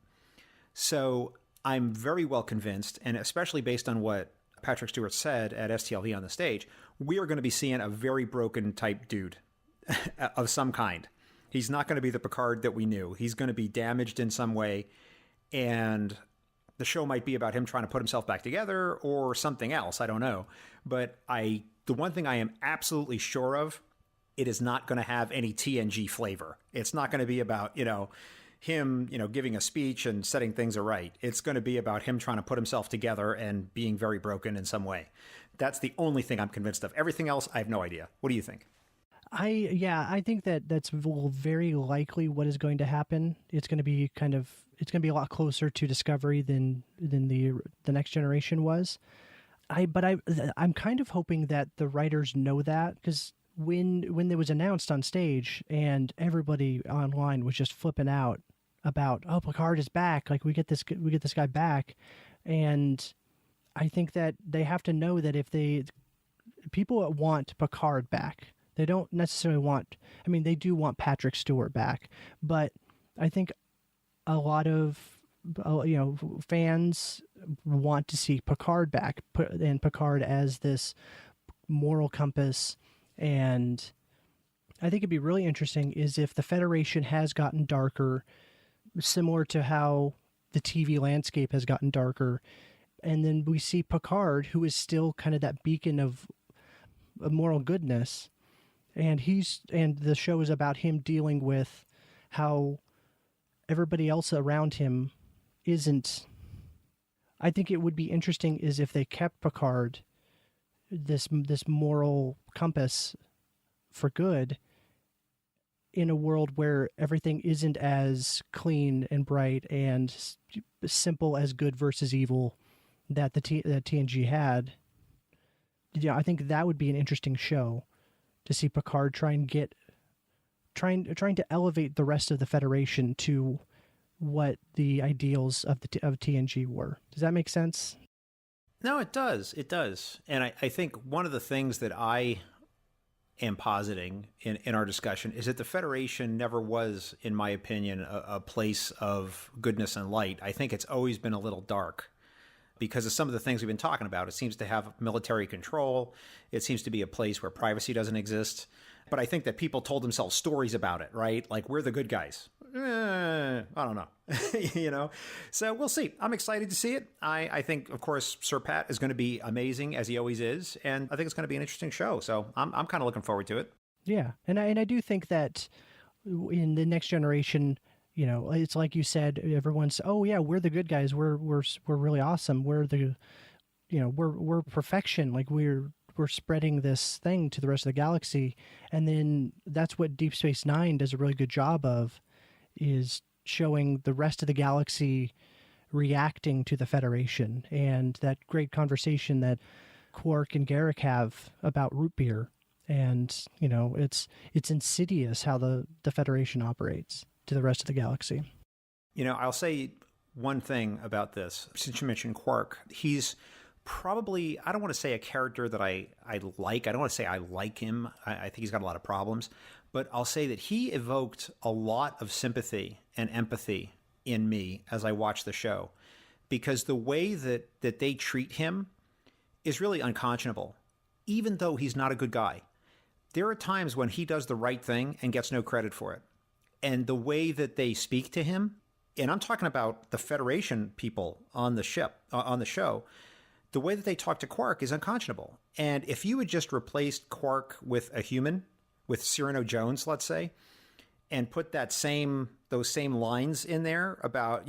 So I'm very well convinced, and especially based on what Patrick Stewart said at STLV on the stage, we are going to be seeing a very broken type dude of some kind. He's not going to be the Picard that we knew. He's going to be damaged in some way, and the show might be about him trying to put himself back together or something else. I don't know. But the one thing I am absolutely sure of, it is not going to have any TNG flavor. It's not going to be about, him, giving a speech and setting things aright. It's going to be about him trying to put himself together and being very broken in some way. That's the only thing I'm convinced of. Everything else, I have no idea. What do you think? I think that's very likely what is going to happen. It's going to be a lot closer to Discovery than the Next Generation was. I'm kind of hoping that the writers know that, because when it was announced on stage and everybody online was just flipping out about, oh, Picard is back, like we get this guy back, and I think that they have to know that people want Picard back. They don't necessarily they do want Patrick Stewart back, but I think a lot of fans want to see Picard back, and Picard as this moral compass. And I think it'd be really interesting is if the Federation has gotten darker, similar to how the TV landscape has gotten darker, and then we see Picard, who is still kind of that beacon of moral goodness, and the show is about him dealing with how everybody else around him isn't. I think it would be interesting is if they kept Picard, this moral compass for good, in a world where everything isn't as clean and bright and simple as good versus evil that that TNG had. I think that would be an interesting show to see Picard trying to elevate the rest of the Federation to what the ideals of TNG were. Does that make sense? No, it does. It does. And I think one of the things that I am positing in our discussion is that the Federation never was, in my opinion, a place of goodness and light. I think it's always been a little dark because of some of the things we've been talking about. It seems to have military control. It seems to be a place where privacy doesn't exist. But I think that people told themselves stories about it, right? Like, we're the good guys. I don't know. So we'll see. I'm excited to see it. I think, of course, Sir Pat is going to be amazing, as he always is, and I think it's going to be an interesting show. So I'm kind of looking forward to it. Yeah, and I do think that in the Next Generation, it's like you said, everyone's, oh yeah, we're the good guys. We're really awesome. We're the, we're perfection. Like we're spreading this thing to the rest of the galaxy, and then that's what Deep Space Nine does a really good job of, is showing the rest of the galaxy reacting to the Federation, and that great conversation that Quark and Garrick have about root beer. And, it's insidious how the Federation operates to the rest of the galaxy. I'll say one thing about this. Since you mentioned Quark, he's probably, I don't want to say a character that I like. I don't want to say I like him. I think he's got a lot of problems. But I'll say that he evoked a lot of sympathy and empathy in me as I watched the show, because the way that they treat him is really unconscionable, even though he's not a good guy. There are times when he does the right thing and gets no credit for it. And the way that they speak to him, and I'm talking about the Federation people on the ship, on the show, the way that they talk to Quark is unconscionable. And if you had just replaced Quark with a human, with Cyrano Jones, let's say, and put those same lines in there about,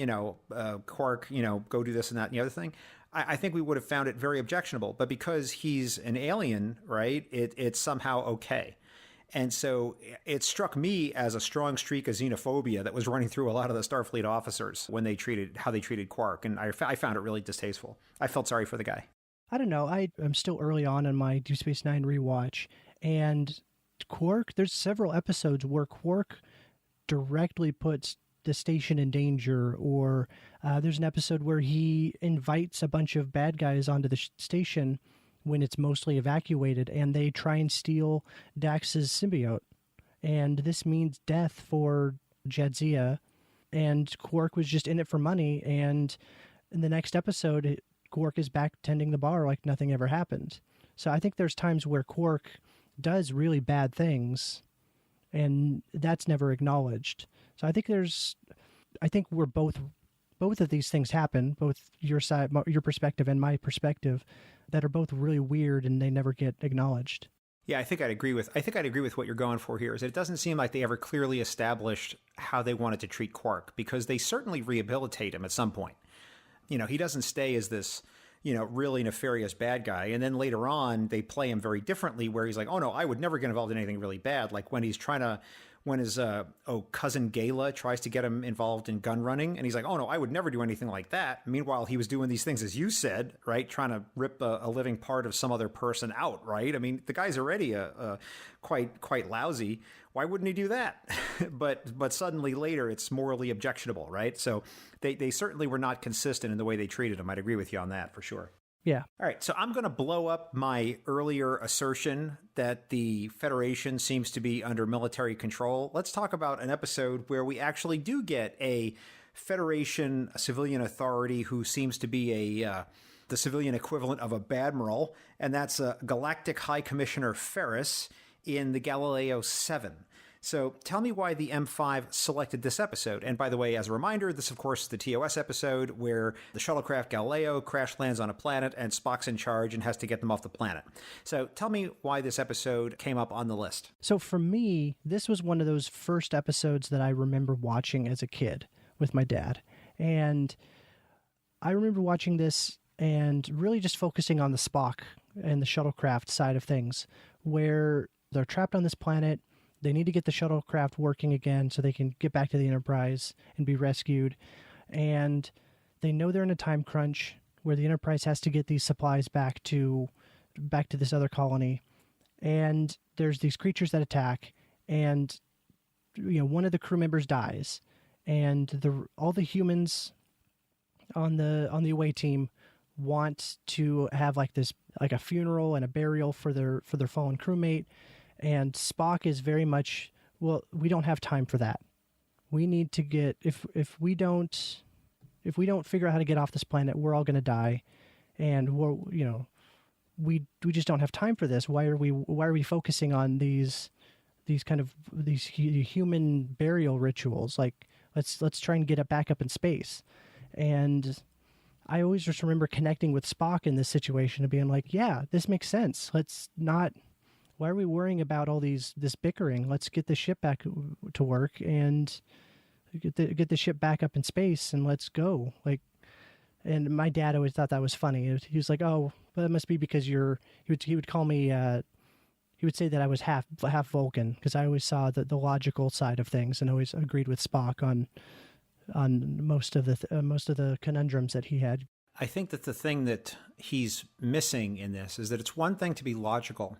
Quark, go do this and that and the other thing, I think we would have found it very objectionable. But because he's an alien, right, it's somehow okay. And so it struck me as a strong streak of xenophobia that was running through a lot of the Starfleet officers when how they treated Quark. And I found it really distasteful. I felt sorry for the guy. I don't know. I'm still early on in my Deep Space Nine rewatch. And Quark, there's several episodes where Quark directly puts the station in danger, or there's an episode where he invites a bunch of bad guys onto the station when it's mostly evacuated, and they try and steal Dax's symbiote. And this means death for Jadzia, and Quark was just in it for money, and in the next episode, Quark is back tending the bar like nothing ever happened. So I think there's times where Quark does really bad things, and that's never acknowledged. So I think we're both of these things happen, both your side, your perspective and my perspective, that are both really weird and they never get acknowledged. Yeah, I think I'd agree with what you're going for here. Is that it doesn't seem like they ever clearly established how they wanted to treat Quark, because they certainly rehabilitate him at some point. He doesn't stay as this, really nefarious bad guy. And then later on, they play him very differently, where he's like, oh no, I would never get involved in anything really bad. Like when his cousin Gayla tries to get him involved in gun running, and he's like, oh no, I would never do anything like that. Meanwhile, he was doing these things, as you said, right? Trying to rip a living part of some other person out, right? I mean, the guy's already quite lousy. Why wouldn't he do that? but suddenly later it's morally objectionable, right? So they certainly were not consistent in the way they treated him. I'd agree with you on that for sure. Yeah. All right, so I'm going to blow up my earlier assertion that the Federation seems to be under military control. Let's talk about an episode where we actually do get a Federation civilian authority who seems to be the civilian equivalent of a badmiral, and that's Galactic High Commissioner Ferris in the Galileo 7. So tell me why the M5 selected this episode. And by the way, as a reminder, this, of course, is the TOS episode where the shuttlecraft Galileo crash lands on a planet and Spock's in charge and has to get them off the planet. So tell me why this episode came up on the list. So for me, this was one of those first episodes that I remember watching as a kid with my dad. And I remember watching this and really just focusing on the Spock and the shuttlecraft side of things, where they're trapped on this planet. They need to get the shuttlecraft working again so they can get back to the Enterprise and be rescued. And they know they're in a time crunch where the Enterprise has to get these supplies back to this other colony. And there's these creatures that attack, and one of the crew members dies, and all the humans on the away team want to have like a funeral and a burial for their fallen crewmate. And Spock is very much, well, we don't have time for that. We need to get, if we don't figure out how to get off this planet, we're all going to die. And we just don't have time for this. Why are we focusing on these human burial rituals? Like, let's try and get it back up in space. And I always just remember connecting with Spock in this situation and being like, yeah, this makes sense. Why are we worrying about all this bickering? Let's get the ship back to work and get the ship back up in space, and let's go. And my dad always thought that was funny. He was like, "Oh, but it must be because he would call me. He would say that I was half Vulcan, because I always saw the logical side of things and always agreed with Spock on most of the conundrums that he had." I think that the thing that he's missing in this is that it's one thing to be logical,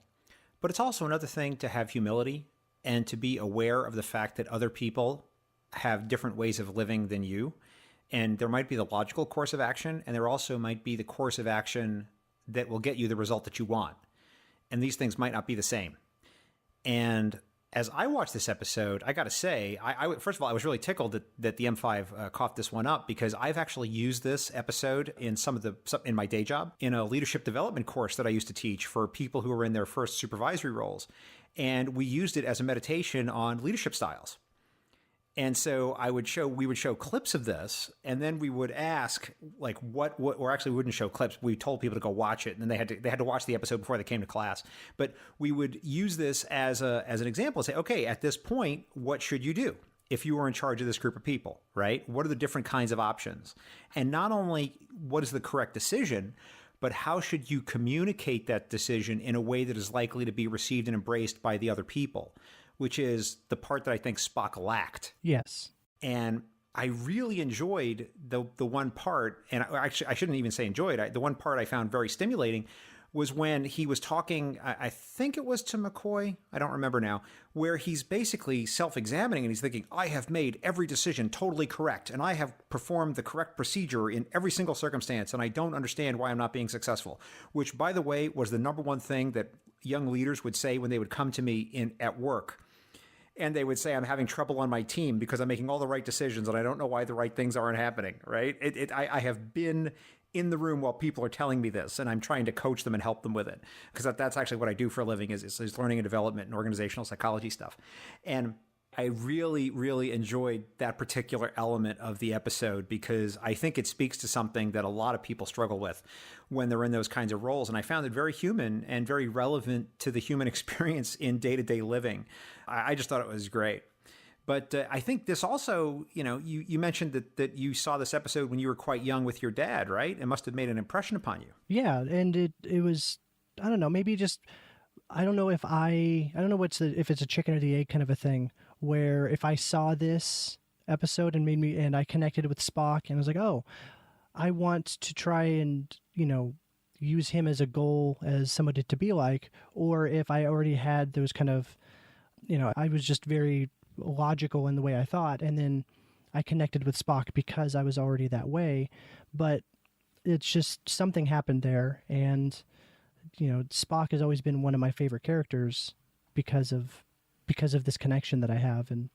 but it's also another thing to have humility and to be aware of the fact that other people have different ways of living than you. And there might be the logical course of action, and there also might be the course of action that will get you the result that you want. And these things might not be the same. And as I watched this episode, I got to say, first of all, I was really tickled that the M5 coughed this one up, because I've actually used this episode in in my day job in a leadership development course that I used to teach for people who were in their first supervisory roles. And we used it as a meditation on leadership styles. And so we would show clips of this, and then we would ask, like, or actually we wouldn't show clips. We told people to go watch it, and then they had to watch the episode before they came to class. But we would use this as an example and say, okay, at this point, what should you do if you were in charge of this group of people, right? What are the different kinds of options? And not only what is the correct decision, but how should you communicate that decision in a way that is likely to be received and embraced by the other people? Which is the part that I think Spock lacked. Yes. And I really enjoyed the one part, and actually I shouldn't even say enjoyed, the one part I found very stimulating was when he was talking, I think it was to McCoy, I don't remember now, where he's basically self-examining and he's thinking, I have made every decision totally correct, and I have performed the correct procedure in every single circumstance, and I don't understand why I'm not being successful. Which, by the way, was the number one thing that young leaders would say when they would come to me at work. And they would say, I'm having trouble on my team because I'm making all the right decisions and I don't know why the right things aren't happening, right? I have been in the room while people are telling me this, and I'm trying to coach them and help them with it. Because that's actually what I do for a living is learning and development and organizational psychology stuff. And I really, really enjoyed that particular element of the episode because I think it speaks to something that a lot of people struggle with when they're in those kinds of roles. And I found it very human and very relevant to the human experience in day-to-day living. I just thought it was great. But I think this also, you mentioned that you saw this episode when you were quite young with your dad, right? It must have made an impression upon you. Yeah, and it was, I don't know, maybe just, I don't know if if it's a chicken or the egg kind of a thing, where if I saw this episode and I connected with Spock and I was like, oh, I want to try and, use him as a goal, as somebody to be like, or if I already had those kind of, I was just very logical in the way I thought, and then I connected with Spock because I was already that way. But it's just something happened there, and Spock has always been one of my favorite characters because of this connection that I have, and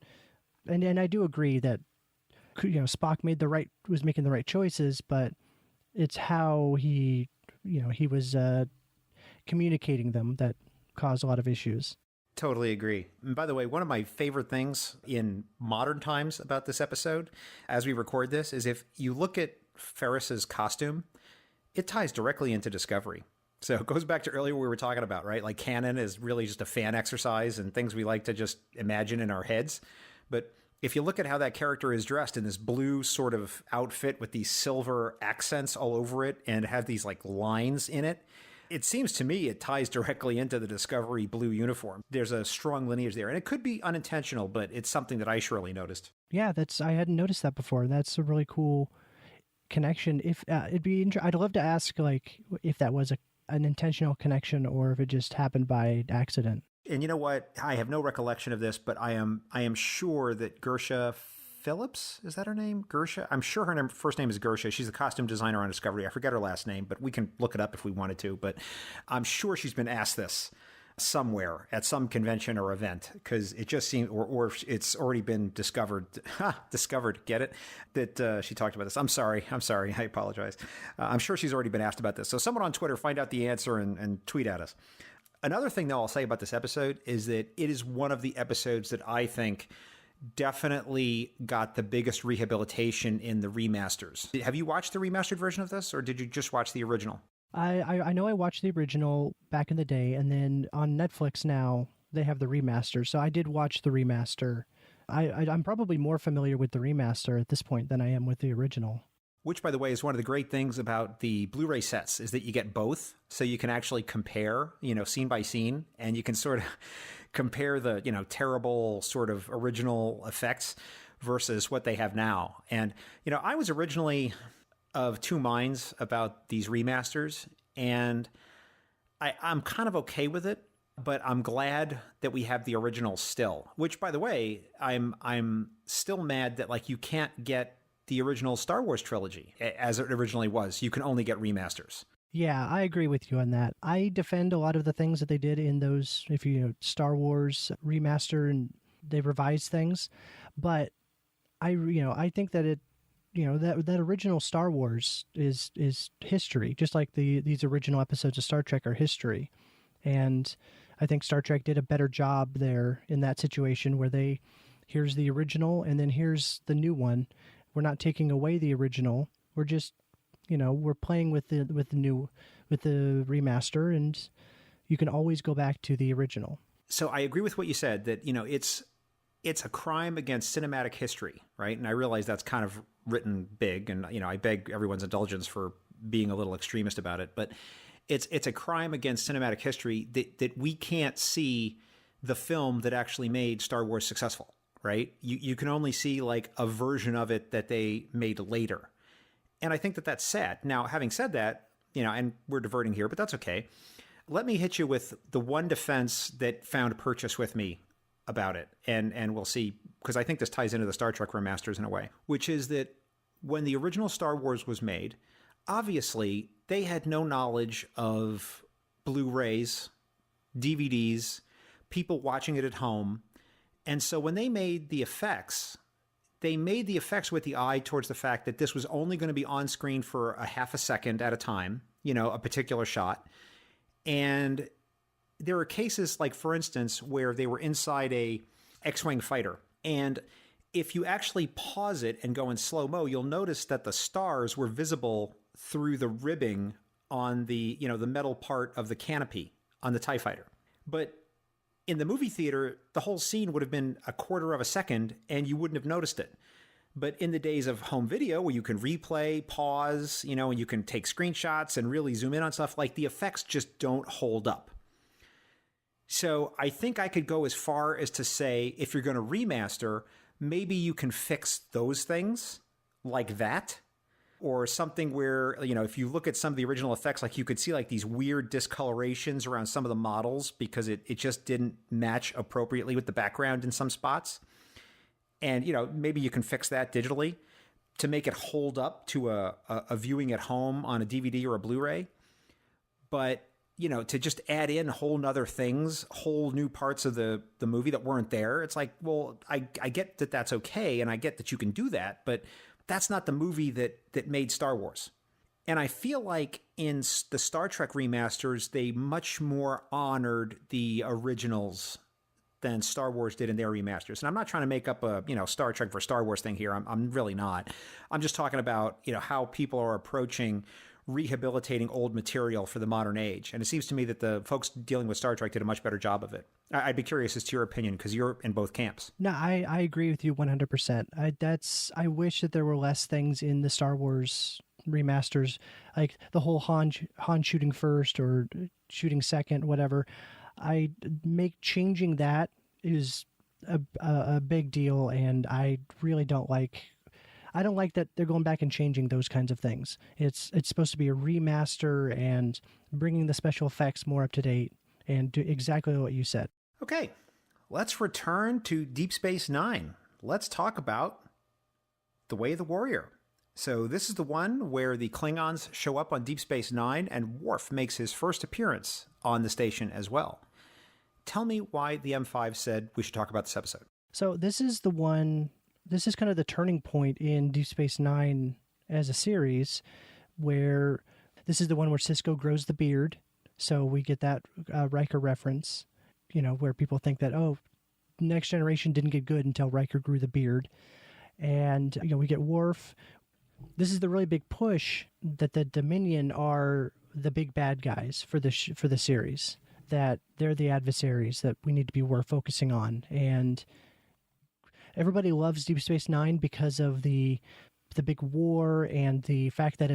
I do agree that Spock was making the right choices, but it's how he was communicating them that caused a lot of issues. Totally agree. And by the way, one of my favorite things in modern times about this episode, as we record this, is if you look at Ferris's costume, it ties directly into Discovery. So it goes back to earlier we were talking about, right? Like canon is really just a fan exercise and things we like to just imagine in our heads. But if you look at how that character is dressed in this blue sort of outfit with these silver accents all over it and have these like lines in it, it seems to me it ties directly into the Discovery blue uniform. There's a strong lineage there, and it could be unintentional, but it's something that I surely noticed. Yeah, I hadn't noticed that before. That's a really cool connection. If I'd love to ask like if that was an intentional connection or if it just happened by accident. And you know what? I have no recollection of this, but I am sure that Gersha Phillips, is that her name? Gersha? I'm sure her first name is Gersha. She's a costume designer on Discovery. I forget her last name, but we can look it up if we wanted to. But I'm sure she's been asked this somewhere at some convention or event because it just seemed, or it's already been discovered. Discovered, get it? That she talked about this. I'm sorry. I apologize. I'm sure she's already been asked about this. So someone on Twitter, find out the answer and tweet at us. Another thing, though, I'll say about this episode is that it is one of the episodes that I think definitely got the biggest rehabilitation in the remasters. Have you watched the remastered version of this, or did you just watch the original? I know I watched the original back in the day, and then on Netflix now they have the remaster. So I did watch the remaster. I'm probably more familiar with the remaster at this point than I am with the original. Which, by the way, is one of the great things about the Blu-ray sets is that you get both. So you can actually compare, scene by scene, and you can sort of compare the, terrible sort of original effects versus what they have now. And, I was originally of two minds about these remasters, and I'm kind of okay with it, but I'm glad that we have the original still, which, by the way, I'm still mad that like you can't get the original Star Wars trilogy as it originally was. You can only get remasters. Yeah, I agree with you on that. I defend a lot of the things that they did in those, Star Wars remaster and they revised things, but I think that that original Star Wars is history, just like these original episodes of Star Trek are history. And I think Star Trek did a better job there in that situation where they here's the original, and then here's the new one. We're not taking away the original. We're just, we're playing with the remaster, and you can always go back to the original. So I agree with what you said, that, it's a crime against cinematic history, right? And I realize that's kind of written big, and, I beg everyone's indulgence for being a little extremist about it, but it's a crime against cinematic history that we can't see the film that actually made Star Wars successful, right? You can only see like a version of it that they made later. And I think that that's sad. Now, having said that, and we're diverting here, but that's okay. Let me hit you with the one defense that found purchase with me about it. And we'll see, because I think this ties into the Star Trek remasters in a way, which is that when the original Star Wars was made, obviously they had no knowledge of Blu-rays, DVDs, people watching it at home. And so when they made the effects with the eye towards the fact that this was only going to be on screen for a half a second at a time, a particular shot. And there are cases like, for instance, where they were inside a X-Wing fighter. And if you actually pause it and go in slow-mo, you'll notice that the stars were visible through the ribbing on the, the metal part of the canopy on the TIE fighter. But in the movie theater, the whole scene would have been a quarter of a second and you wouldn't have noticed it. But in the days of home video, where you can replay, pause, and you can take screenshots and really zoom in on stuff, like the effects just don't hold up. So I think I could go as far as to say, if you're going to remaster, maybe you can fix those things like that. Or something where, if you look at some of the original effects, like you could see like these weird discolorations around some of the models because it just didn't match appropriately with the background in some spots. And, maybe you can fix that digitally to make it hold up to a viewing at home on a DVD or a Blu-ray. But, to just add in whole nother things, whole new parts of the movie that weren't there. It's like, well, I get that that's okay. And I get that you can do that, but that's not the movie that made Star Wars. And I feel like in the Star Trek remasters, they much more honored the originals than Star Wars did in their remasters. And I'm not trying to make up a, Star Trek for Star Wars thing here. I'm really not. I'm just talking about, how people are approaching rehabilitating old material for the modern age. And it seems to me that the folks dealing with Star Trek did a much better job of it. I'd be curious as to your opinion, because you're in both camps. No, I agree with you 100%. I wish that there were less things in the Star Wars remasters, like the whole Han shooting first or shooting second, whatever. Changing that is a big deal, and I really don't like. I don't like that they're going back and changing those kinds of things. It's supposed to be a remaster and bringing the special effects more up to date and do exactly what you said. Okay, let's return to Deep Space Nine. Let's talk about The Way of the Warrior. So this is the one where the Klingons show up on Deep Space Nine, and Worf makes his first appearance on the station as well. Tell me why the M5 said we should talk about this episode. So this is the one. This is kind of the turning point in Deep Space Nine as a series, where this is the one where Sisko grows the beard. So we get that Riker reference, where people think that, Next Generation didn't get good until Riker grew the beard. And, we get Worf. This is the really big push that the Dominion are the big bad guys for the series, that they're the adversaries that we need to be focusing on. And everybody loves Deep Space Nine because of the big war and the fact that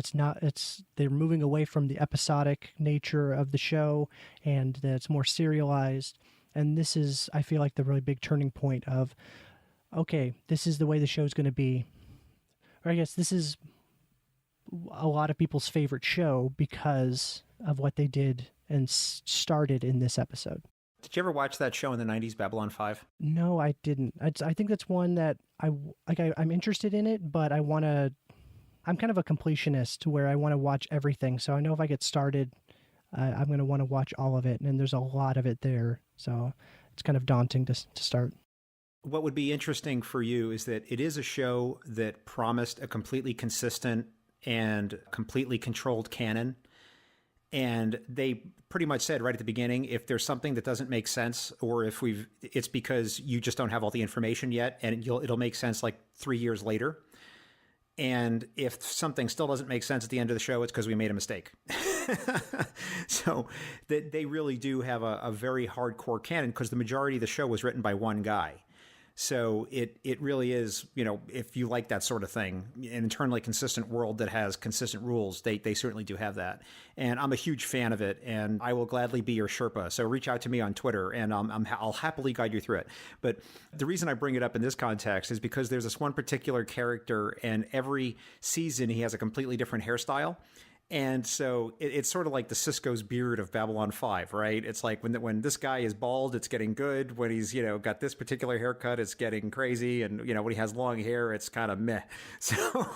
they're moving away from the episodic nature of the show and that it's more serialized. And this is, I feel like, the really big turning point of, okay, this is the way the show's going to be. Or I guess this is a lot of people's favorite show because of what they did and started in this episode. Did you ever watch that show in the 90s, Babylon 5? No, I didn't. I think that's one that I'm interested in it, but I'm kind of a completionist where I want to watch everything. So I know if I get started, I'm going to want to watch all of it. And there's a lot of it there. So it's kind of daunting to start. What would be interesting for you is that it is a show that promised a completely consistent and completely controlled canon. And they pretty much said right at the beginning, if there's something that doesn't make sense, or if it's because you just don't have all the information yet, and it'll make sense like 3 years later. And if something still doesn't make sense at the end of the show, it's because we made a mistake. So they really do have a very hardcore canon, because the majority of the show was written by one guy. So it really is, if you like that sort of thing, an internally consistent world that has consistent rules, they certainly do have that. And I'm a huge fan of it, and I will gladly be your Sherpa. So reach out to me on Twitter, and I'll happily guide you through it. But the reason I bring it up in this context is because there's this one particular character, and every season he has a completely different hairstyle. And so it's sort of like the Cisco's beard of Babylon 5, right? It's like when this guy is bald, it's getting good. When he's, got this particular haircut, it's getting crazy. And, when he has long hair, it's kind of meh. So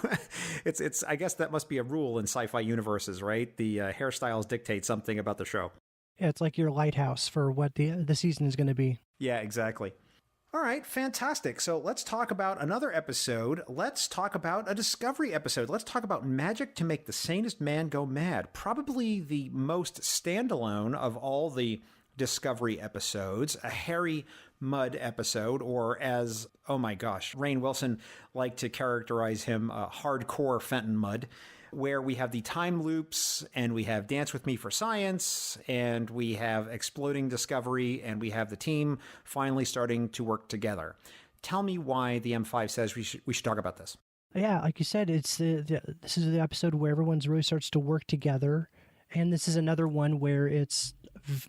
it's I guess that must be a rule in sci-fi universes, right? The hairstyles dictate something about the show. Yeah, it's like your lighthouse for what the season is going to be. Yeah, exactly. All right, fantastic. So let's talk about another episode. Let's talk about a Discovery episode. Let's talk about Magic to Make the Sanest Man Go Mad. Probably the most standalone of all the Discovery episodes, a Harry Mudd episode, or as, oh my gosh, Rainn Wilson liked to characterize him, hardcore Fenton Mudd, where we have the time loops, and we have Dance With Me for Science, and we have Exploding Discovery, and we have the team finally starting to work together. Tell me why the M5 says we should talk about this. Yeah, like you said, it's this is the episode where everyone really starts to work together, and this is another one where it's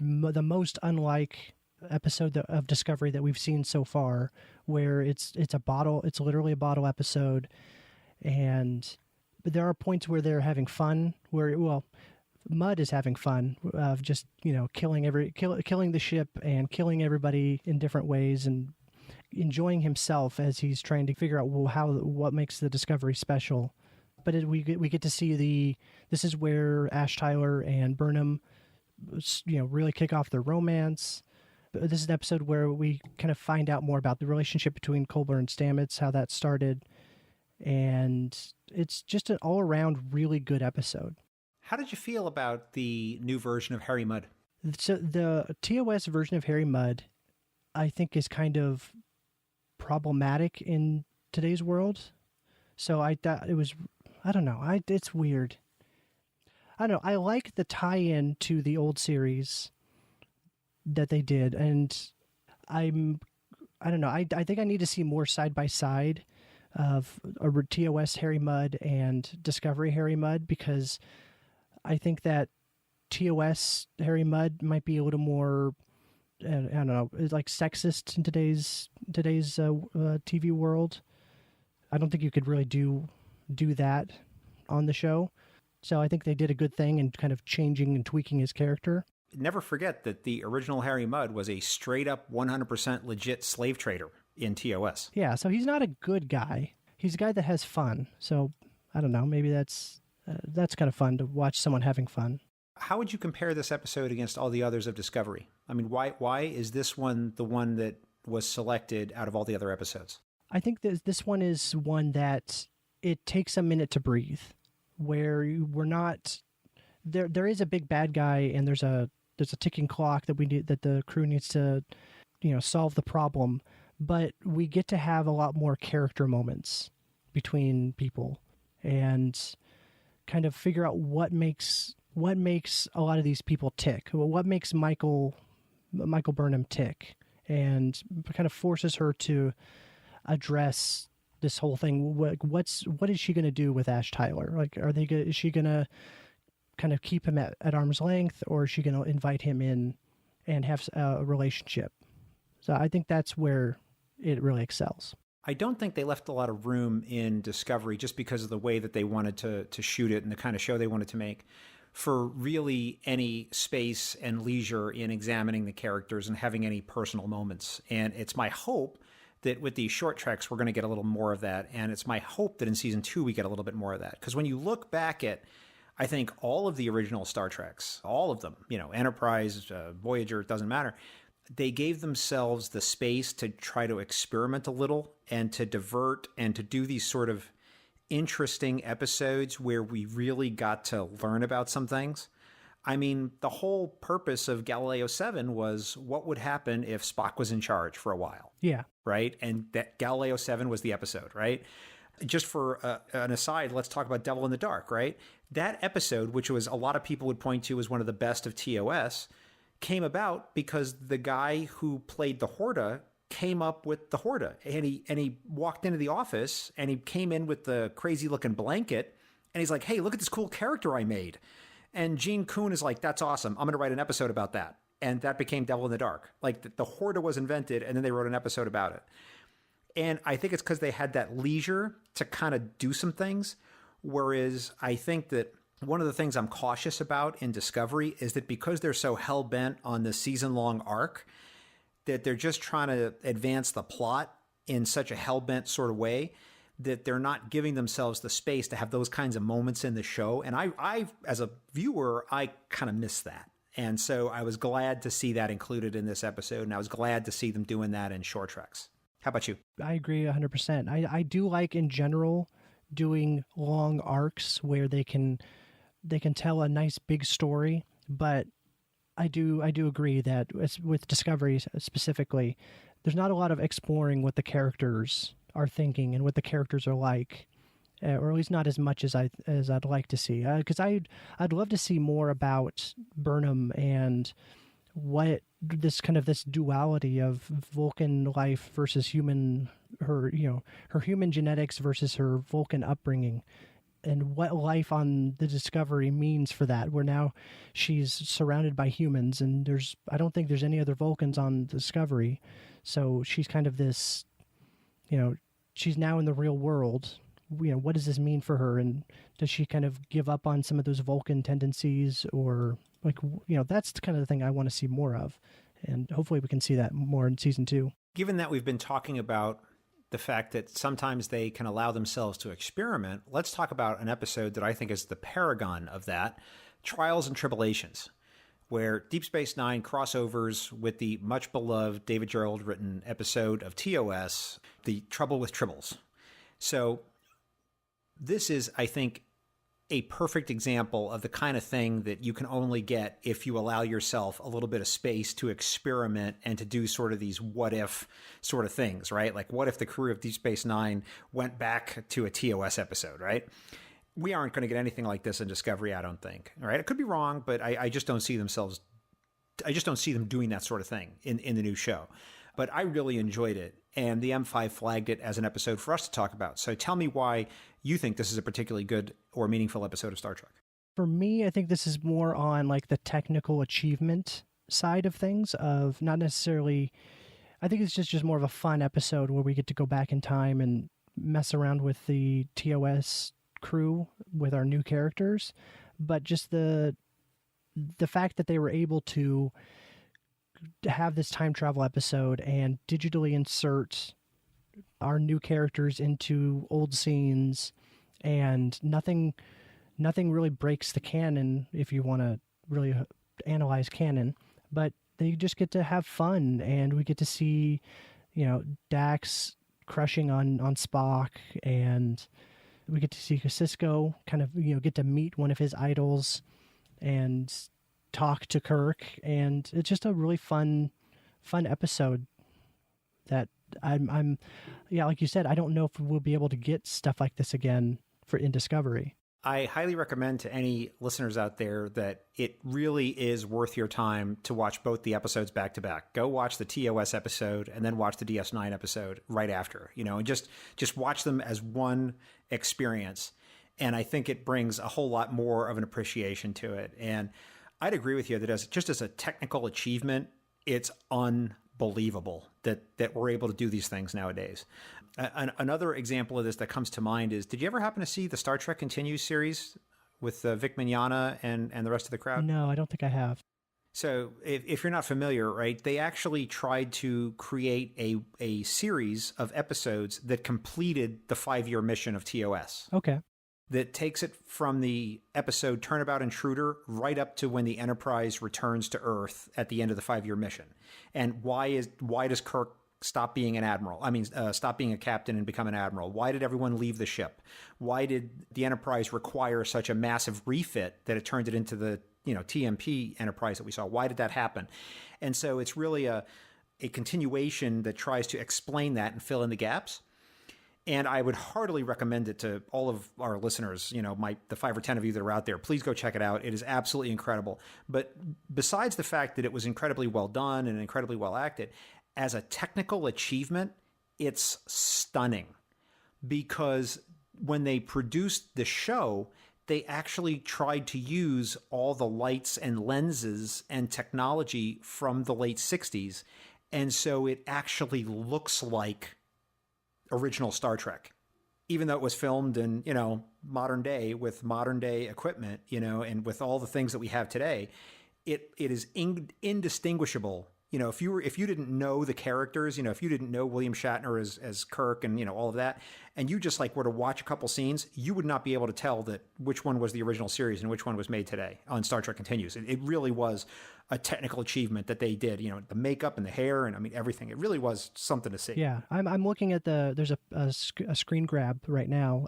the most unlike episode of Discovery that we've seen so far, where it's literally a bottle episode, but there are points where they're having fun, Mudd is having fun of just, killing the ship and killing everybody in different ways, and enjoying himself as he's trying to figure out what makes the Discovery special. But we get to see this is where Ash Tyler and Burnham, really kick off their romance. This is an episode where we kind of find out more about the relationship between Culber and Stamets, how that started. And it's just an all-around really good episode. How did you feel about the new version of Harry Mudd? So the TOS version of Harry Mudd, I think, is kind of problematic in today's world. So I thought it was, I don't know, it's weird. I don't know, I like the tie-in to the old series that they did, and I don't know, I think I need to see more side-by-side of a TOS Harry Mudd and Discovery Harry Mudd, because I think that TOS Harry Mudd might be a little more, I don't know, like sexist in today's TV world. I don't think you could really do that on the show. So I think they did a good thing in kind of changing and tweaking his character. Never forget that the original Harry Mudd was a straight-up 100% legit slave trader in TOS. Yeah, so he's not a good guy. He's a guy that has fun. So I don't know, maybe that's kind of fun to watch someone having fun. How would you compare this episode against all the others of Discovery? I mean, why is this one the one that was selected out of all the other episodes? I think that this one is one that it takes a minute to breathe, where we're not there. There is a big bad guy, and there's a ticking clock that the crew needs to, solve the problem. But we get to have a lot more character moments between people, and kind of figure out what makes a lot of these people tick. What makes Michael Burnham tick, and kind of forces her to address this whole thing. What is she going to do with Ash Tyler? Like, is she going to kind of keep him at arm's length, or is she going to invite him in and have a relationship? So I think that's where it really excels. I don't think they left a lot of room in Discovery, just because of the way that they wanted to shoot it and the kind of show they wanted to make, for really any space and leisure in examining the characters and having any personal moments. And it's my hope that with these short treks, we're going to get a little more of that. And it's my hope that in season 2, we get a little bit more of that. Because when you look back at, I think, all of the original Star Treks, all of them, Enterprise, Voyager, it doesn't matter, they gave themselves the space to try to experiment a little and to divert and to do these sort of interesting episodes where we really got to learn about some things. I mean, the whole purpose of Galileo 7 was what would happen if Spock was in charge for a while. Yeah. Right? And that Galileo 7 was the episode, right? Just for an aside, let's talk about Devil in the Dark, right? That episode, which was a lot of people would point to as one of the best of TOS, came about because the guy who played the Horta came up with the Horta. And he walked into the office and he came in with the crazy looking blanket and he's like, hey, look at this cool character I made. And Gene Kuhn is like, that's awesome. I'm going to write an episode about that. And that became Devil in the Dark. Like the Horta was invented and then they wrote an episode about it. And I think it's because they had that leisure to kind of do some things. Whereas I think that one of the things I'm cautious about in Discovery is that because they're so hell-bent on the season-long arc, that they're just trying to advance the plot in such a hell-bent sort of way that they're not giving themselves the space to have those kinds of moments in the show. And I as a viewer, I kind of miss that. And so I was glad to see that included in this episode, and I was glad to see them doing that in Short Treks. How about you? I agree 100%. I do like, in general, doing long arcs where they can tell a nice big story, but I do agree that with Discovery specifically, there's not a lot of exploring what the characters are thinking and what the characters are like, or at least not as much as I'd like to see. Because I'd love to see more about Burnham and what this duality of Vulcan life versus her human genetics versus her Vulcan upbringing, and what life on the Discovery means for that, where now she's surrounded by humans and I don't think there's any other Vulcans on Discovery. So she's kind of this, she's now in the real world. What does this mean for her? And does she kind of give up on some of those Vulcan tendencies, or that's the kind of the thing I want to see more of. And hopefully we can see that more in season 2. Given that we've been talking about the fact that sometimes they can allow themselves to experiment, let's talk about an episode that I think is the paragon of that, Trials and Tribulations, where Deep Space Nine crossovers with the much beloved David Gerald written episode of TOS, The Trouble with Tribbles. So this is, I think, a perfect example of the kind of thing that you can only get if you allow yourself a little bit of space to experiment and to do sort of these what if sort of things, right? Like, what if the crew of Deep Space Nine went back to a TOS episode, right? We aren't going to get anything like this in Discovery, I don't think. All right, it could be wrong, but I just don't see them doing that sort of thing in the new show. But I really enjoyed it, and the M5 flagged it as an episode for us to talk about. So tell me why you think this is a particularly good or meaningful episode of Star Trek. For me, I think this is more on like the technical achievement side of things, of not necessarily, I think it's just more of a fun episode where we get to go back in time and mess around with the TOS crew with our new characters. But just the fact that they were able to have this time travel episode and digitally insert our new characters into old scenes, and nothing really breaks the canon, if you want to really analyze canon, but they just get to have fun, and we get to see, Dax crushing on Spock, and we get to see Cisco kind of, get to meet one of his idols and talk to Kirk, and it's just a really fun episode that I'm like you said, I don't know if we'll be able to get stuff like this again in Discovery. I highly recommend to any listeners out there that it really is worth your time to watch both the episodes back to back. Go watch the TOS episode and then watch the DS9 episode right after, and just watch them as one experience. And I think it brings a whole lot more of an appreciation to it. And I'd agree with you that as a technical achievement, it's unbelievable that we're able to do these things nowadays. Another example of this that comes to mind is, did you ever happen to see the Star Trek Continues series with Vic Mignogna and the rest of the crowd? No, I don't think I have. So if you're not familiar, right, they actually tried to create a series of episodes that completed the 5-year mission of TOS. Okay. That takes it from the episode Turnabout Intruder right up to when the Enterprise returns to Earth at the end of the 5-year mission. And why does Kirk stop being an admiral? Stop being a captain and become an admiral? Why did everyone leave the ship? Why did the Enterprise require such a massive refit that it turned it into the TMP Enterprise that we saw? Why did that happen? And so it's really a continuation that tries to explain that and fill in the gaps. And I would heartily recommend it to all of our listeners, the 5 or 10 of you that are out there. Please go check it out. It is absolutely incredible. But besides the fact that it was incredibly well done and incredibly well acted, as a technical achievement, it's stunning. Because when they produced the show, they actually tried to use all the lights and lenses and technology from the late 60s. And so it actually looks like original Star Trek, even though it was filmed in, modern day with modern day equipment, and with all the things that we have today, it is indistinguishable. If you didn't know the characters, if you didn't know William Shatner as Kirk and, all of that, and you just were to watch a couple scenes, you would not be able to tell that which one was the original series and which one was made today on Star Trek Continues. It really was a technical achievement that they did, the makeup and the hair and everything. It really was something to see. Yeah, I'm looking at there's a screen grab right now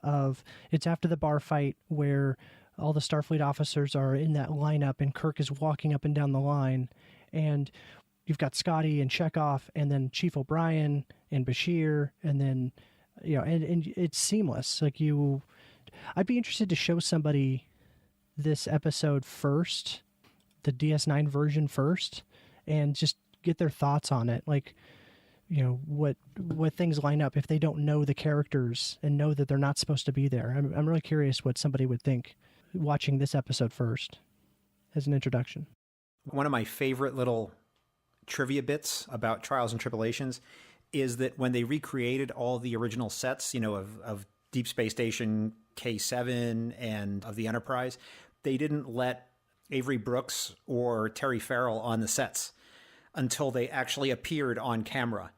it's after the bar fight where all the Starfleet officers are in that lineup and Kirk is walking up and down the line, and you've got Scotty and Chekhov and then Chief O'Brien and Bashir, and then, and it's seamless. I'd be interested to show somebody this episode first, the DS9 version first, and just get their thoughts on it. What things line up if they don't know the characters and know that they're not supposed to be there. I'm really curious what somebody would think watching this episode first as an introduction. One of my favorite little trivia bits about Trials and Tribulations is that when they recreated all the original sets, of Deep Space Station K7 and of the Enterprise, they didn't let Avery Brooks or Terry Farrell on the sets until they actually appeared on camera.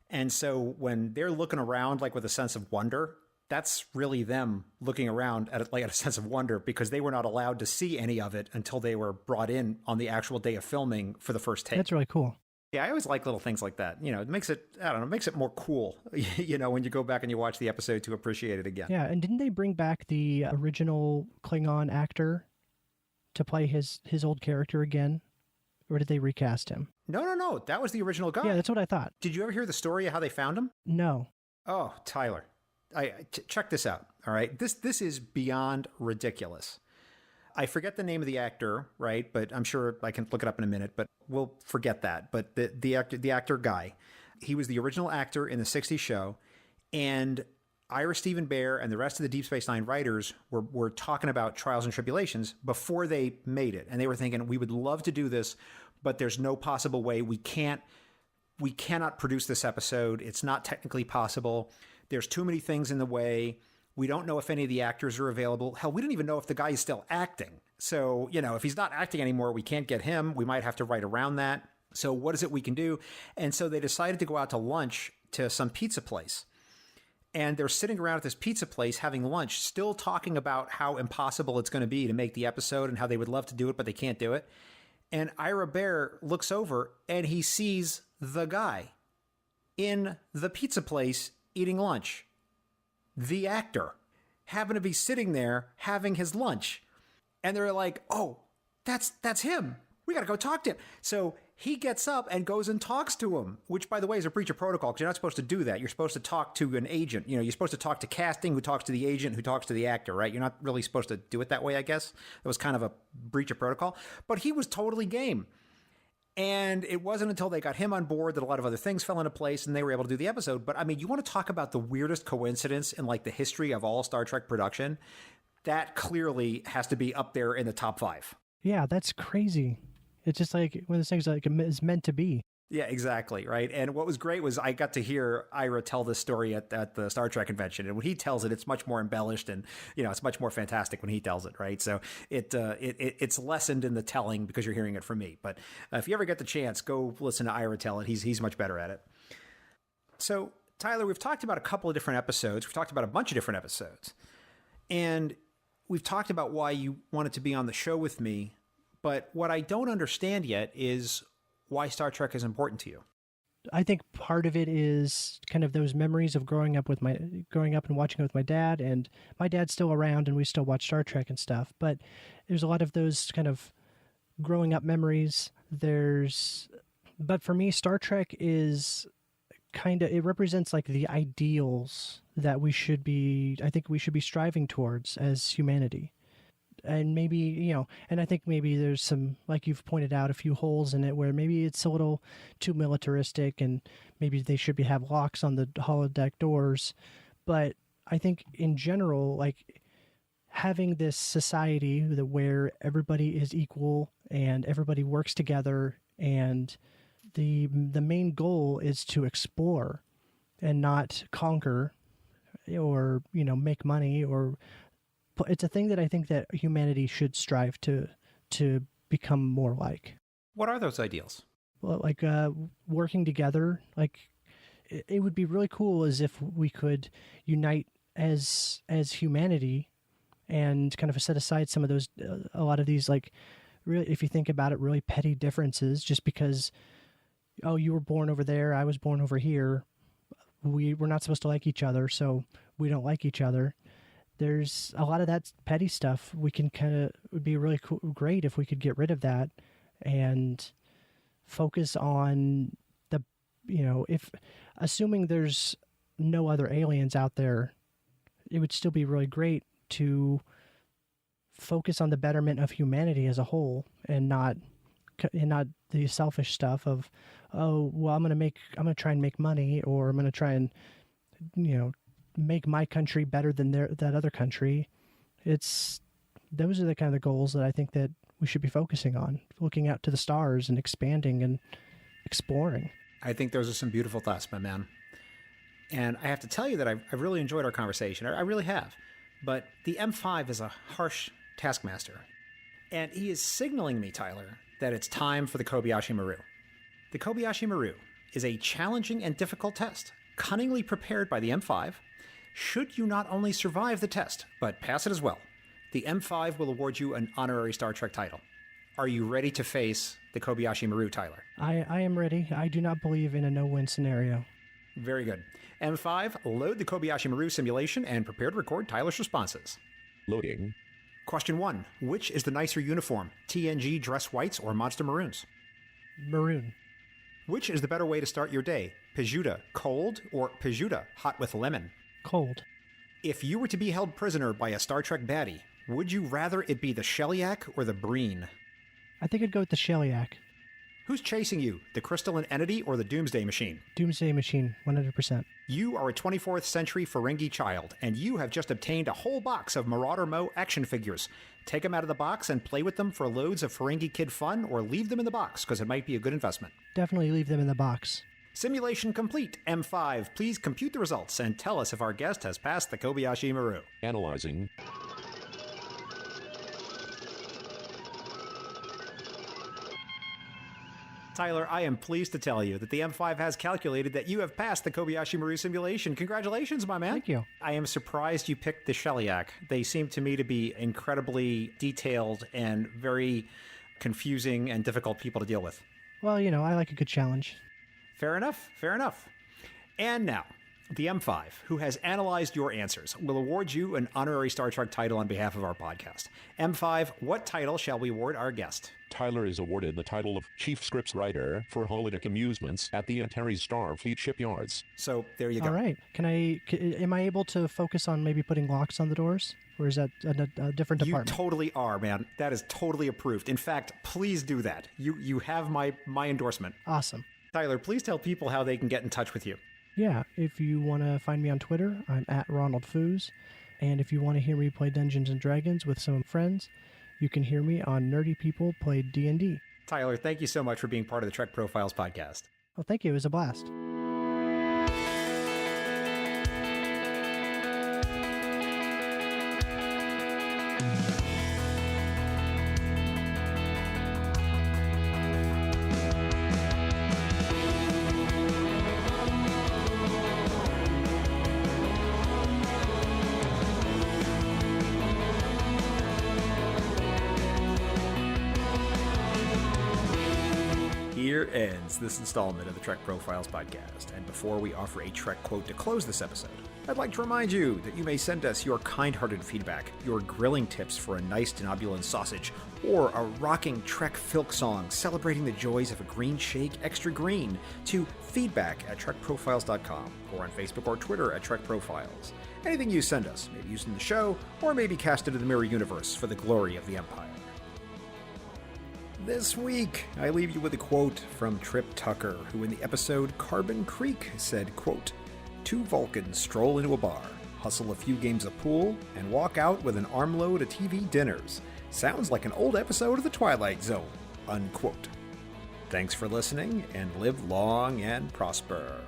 And so when they're looking around with a sense of wonder, that's really them looking around at a sense of wonder, because they were not allowed to see any of it until they were brought in on the actual day of filming for the first take. That's really cool. Yeah, I always like little things like that. It makes it, it makes it more cool, when you go back and you watch the episode to appreciate it again. Yeah, and didn't they bring back the original Klingon actor to play his old character again? Or did they recast him? No. That was the original guy. Yeah, that's what I thought. Did you ever hear the story of how they found him? No. Oh, Tyler. Check this out, all right? This is beyond ridiculous. I forget the name of the actor, right? But I'm sure I can look it up in a minute, but we'll forget that. But the actor guy, he was the original actor in the 60s show, and Ira Stephen Bear and the rest of the Deep Space Nine writers were talking about Trials and Tribulations before they made it. And they were thinking, we would love to do this, but there's no possible way. We cannot produce this episode. It's not technically possible. There's too many things in the way. We don't know if any of the actors are available. Hell, we don't even know if the guy is still acting. So, if he's not acting anymore, we can't get him. We might have to write around that. So what is it we can do? And so they decided to go out to lunch to some pizza place. And they're sitting around at this pizza place having lunch, still talking about how impossible it's going to be to make the episode and how they would love to do it, but they can't do it. And Ira Bear looks over and he sees the guy in the pizza place eating lunch. The actor happened to be sitting there having his lunch. And they're like, oh, that's him. We got to go talk to him. So he gets up and goes and talks to him, which, by the way, is a breach of protocol because you're not supposed to do that. You're supposed to talk to an agent. You're supposed to talk to casting who talks to the agent who talks to the actor, right? You're not really supposed to do it that way, I guess. It was kind of a breach of protocol. But he was totally game. And it wasn't until they got him on board that a lot of other things fell into place and they were able to do the episode. But I mean, you want to talk about the weirdest coincidence in the history of all Star Trek production? That clearly has to be up there in the top 5. Yeah, that's crazy. It's just one of those things is meant to be. Yeah, exactly, right? And what was great was I got to hear Ira tell this story at the Star Trek convention. And when he tells it, it's much more embellished and, it's much more fantastic when he tells it, right? So it's lessened in the telling because you're hearing it from me. But if you ever get the chance, go listen to Ira tell it. He's much better at it. So, Tyler, we've talked about a couple of different episodes. We've talked about a bunch of different episodes. And we've talked about why you wanted to be on the show with me. But what I don't understand yet is why Star Trek is important to you. I think part of it is kind of those memories of growing up and watching it with my dad, and my dad's still around and we still watch Star Trek and stuff. But there's a lot of those kind of growing up memories. But for me, Star Trek is it represents like the ideals that I think we should be striving towards as humanity. And maybe, and I think maybe there's some, like you've pointed out, a few holes in it where maybe it's a little too militaristic and maybe they should have locks on the holodeck doors. But I think in general, like having this society where everybody is equal and everybody works together, and the main goal is to explore and not conquer or make money, or it's a thing that I think that humanity should strive to become more like. What are those ideals? Well, like working together. Like it would be really cool as if we could unite as humanity and kind of set aside some of those a lot of these, like, really, if you think about it, really petty differences just because, oh, you were born over there, I was born over here. We're not supposed to like each other, so we don't like each other. There's a lot of that petty stuff. We can it would be really great if we could get rid of that and focus on if assuming there's no other aliens out there, it would still be really great to focus on the betterment of humanity as a whole and not the selfish stuff of, oh, well, I'm going to try and make money, or I'm going to try and, make my country better than that other country. Those are the kind of goals that I think that we should be focusing on, looking out to the stars and expanding and exploring. I think those are some beautiful thoughts, my man. And I have to tell you that I've really enjoyed our conversation. I really have. But the M5 is a harsh taskmaster. And he is signaling me, Tyler, that it's time for the Kobayashi Maru. The Kobayashi Maru is a challenging and difficult test, cunningly prepared by the M5. Should you not only survive the test, but pass it as well, the M5 will award you an honorary Star Trek title. Are you ready to face the Kobayashi Maru, Tyler? I am ready. I do not believe in a no-win scenario. Very good. M5, load the Kobayashi Maru simulation and prepare to record Tyler's responses. Loading. Question 1. Which is the nicer uniform, TNG dress whites or monster maroons? Maroon. Which is the better way to start your day, Pejuta cold or Pejuta hot with lemon? Cold. If you were to be held prisoner by a Star Trek baddie, would you rather it be the Shellyak or the Breen? I think I'd go with the Shellyak. Who's chasing you, the crystalline entity or the Doomsday Machine? Doomsday Machine, 100%. You are a 24th century Ferengi child, and you have just obtained a whole box of Marauder Mo action figures. Take them out of the box and play with them for loads of Ferengi kid fun, or leave them in the box, because it might be a good investment. Definitely leave them in the box. Simulation complete. M5, please compute the results and tell us if our guest has passed the Kobayashi Maru. Analyzing. Tyler, I am pleased to tell you that the M5 has calculated that you have passed the Kobayashi Maru simulation. Congratulations, my man. Thank you. I am surprised you picked the Shellyak. They seem to me to be incredibly detailed and very confusing and difficult people to deal with. Well, I like a good challenge. Fair enough, fair enough. And now, the M5, who has analyzed your answers, will award you an honorary Star Trek title on behalf of our podcast. M5, what title shall we award our guest? Tyler is awarded the title of Chief Scripts Writer for holodeck amusements at the Antares Starfleet shipyards. So, there you go. All right. Am I able to focus on maybe putting locks on the doors? Or is that a different department? You totally are, man. That is totally approved. In fact, please do that. You have my endorsement. Awesome. Tyler, please tell people how they can get in touch with you. Yeah, if you want to find me on Twitter, I'm at Ronald Foos. And if you want to hear me play Dungeons & Dragons with some friends, you can hear me on Nerdy People Play D&D. Tyler, thank you so much for being part of the Trek Profiles podcast. Well, thank you. It was a blast. Here ends this installment of the Trek Profiles podcast, and before we offer a Trek quote to close this episode, I'd like to remind you that you may send us your kind-hearted feedback, your grilling tips for a nice denobulin sausage, or a rocking Trek filk song celebrating the joys of a green shake extra green, to feedback@trekprofiles.com, or on Facebook or Twitter at TrekProfiles. Anything you send us, maybe used in the show, or maybe cast into the mirror universe for the glory of the Empire. This week, I leave you with a quote from Trip Tucker, who in the episode Carbon Creek said, quote, "Two Vulcans stroll into a bar, hustle a few games of pool, and walk out with an armload of TV dinners. Sounds like an old episode of The Twilight Zone," unquote. Thanks for listening, and live long and prosper.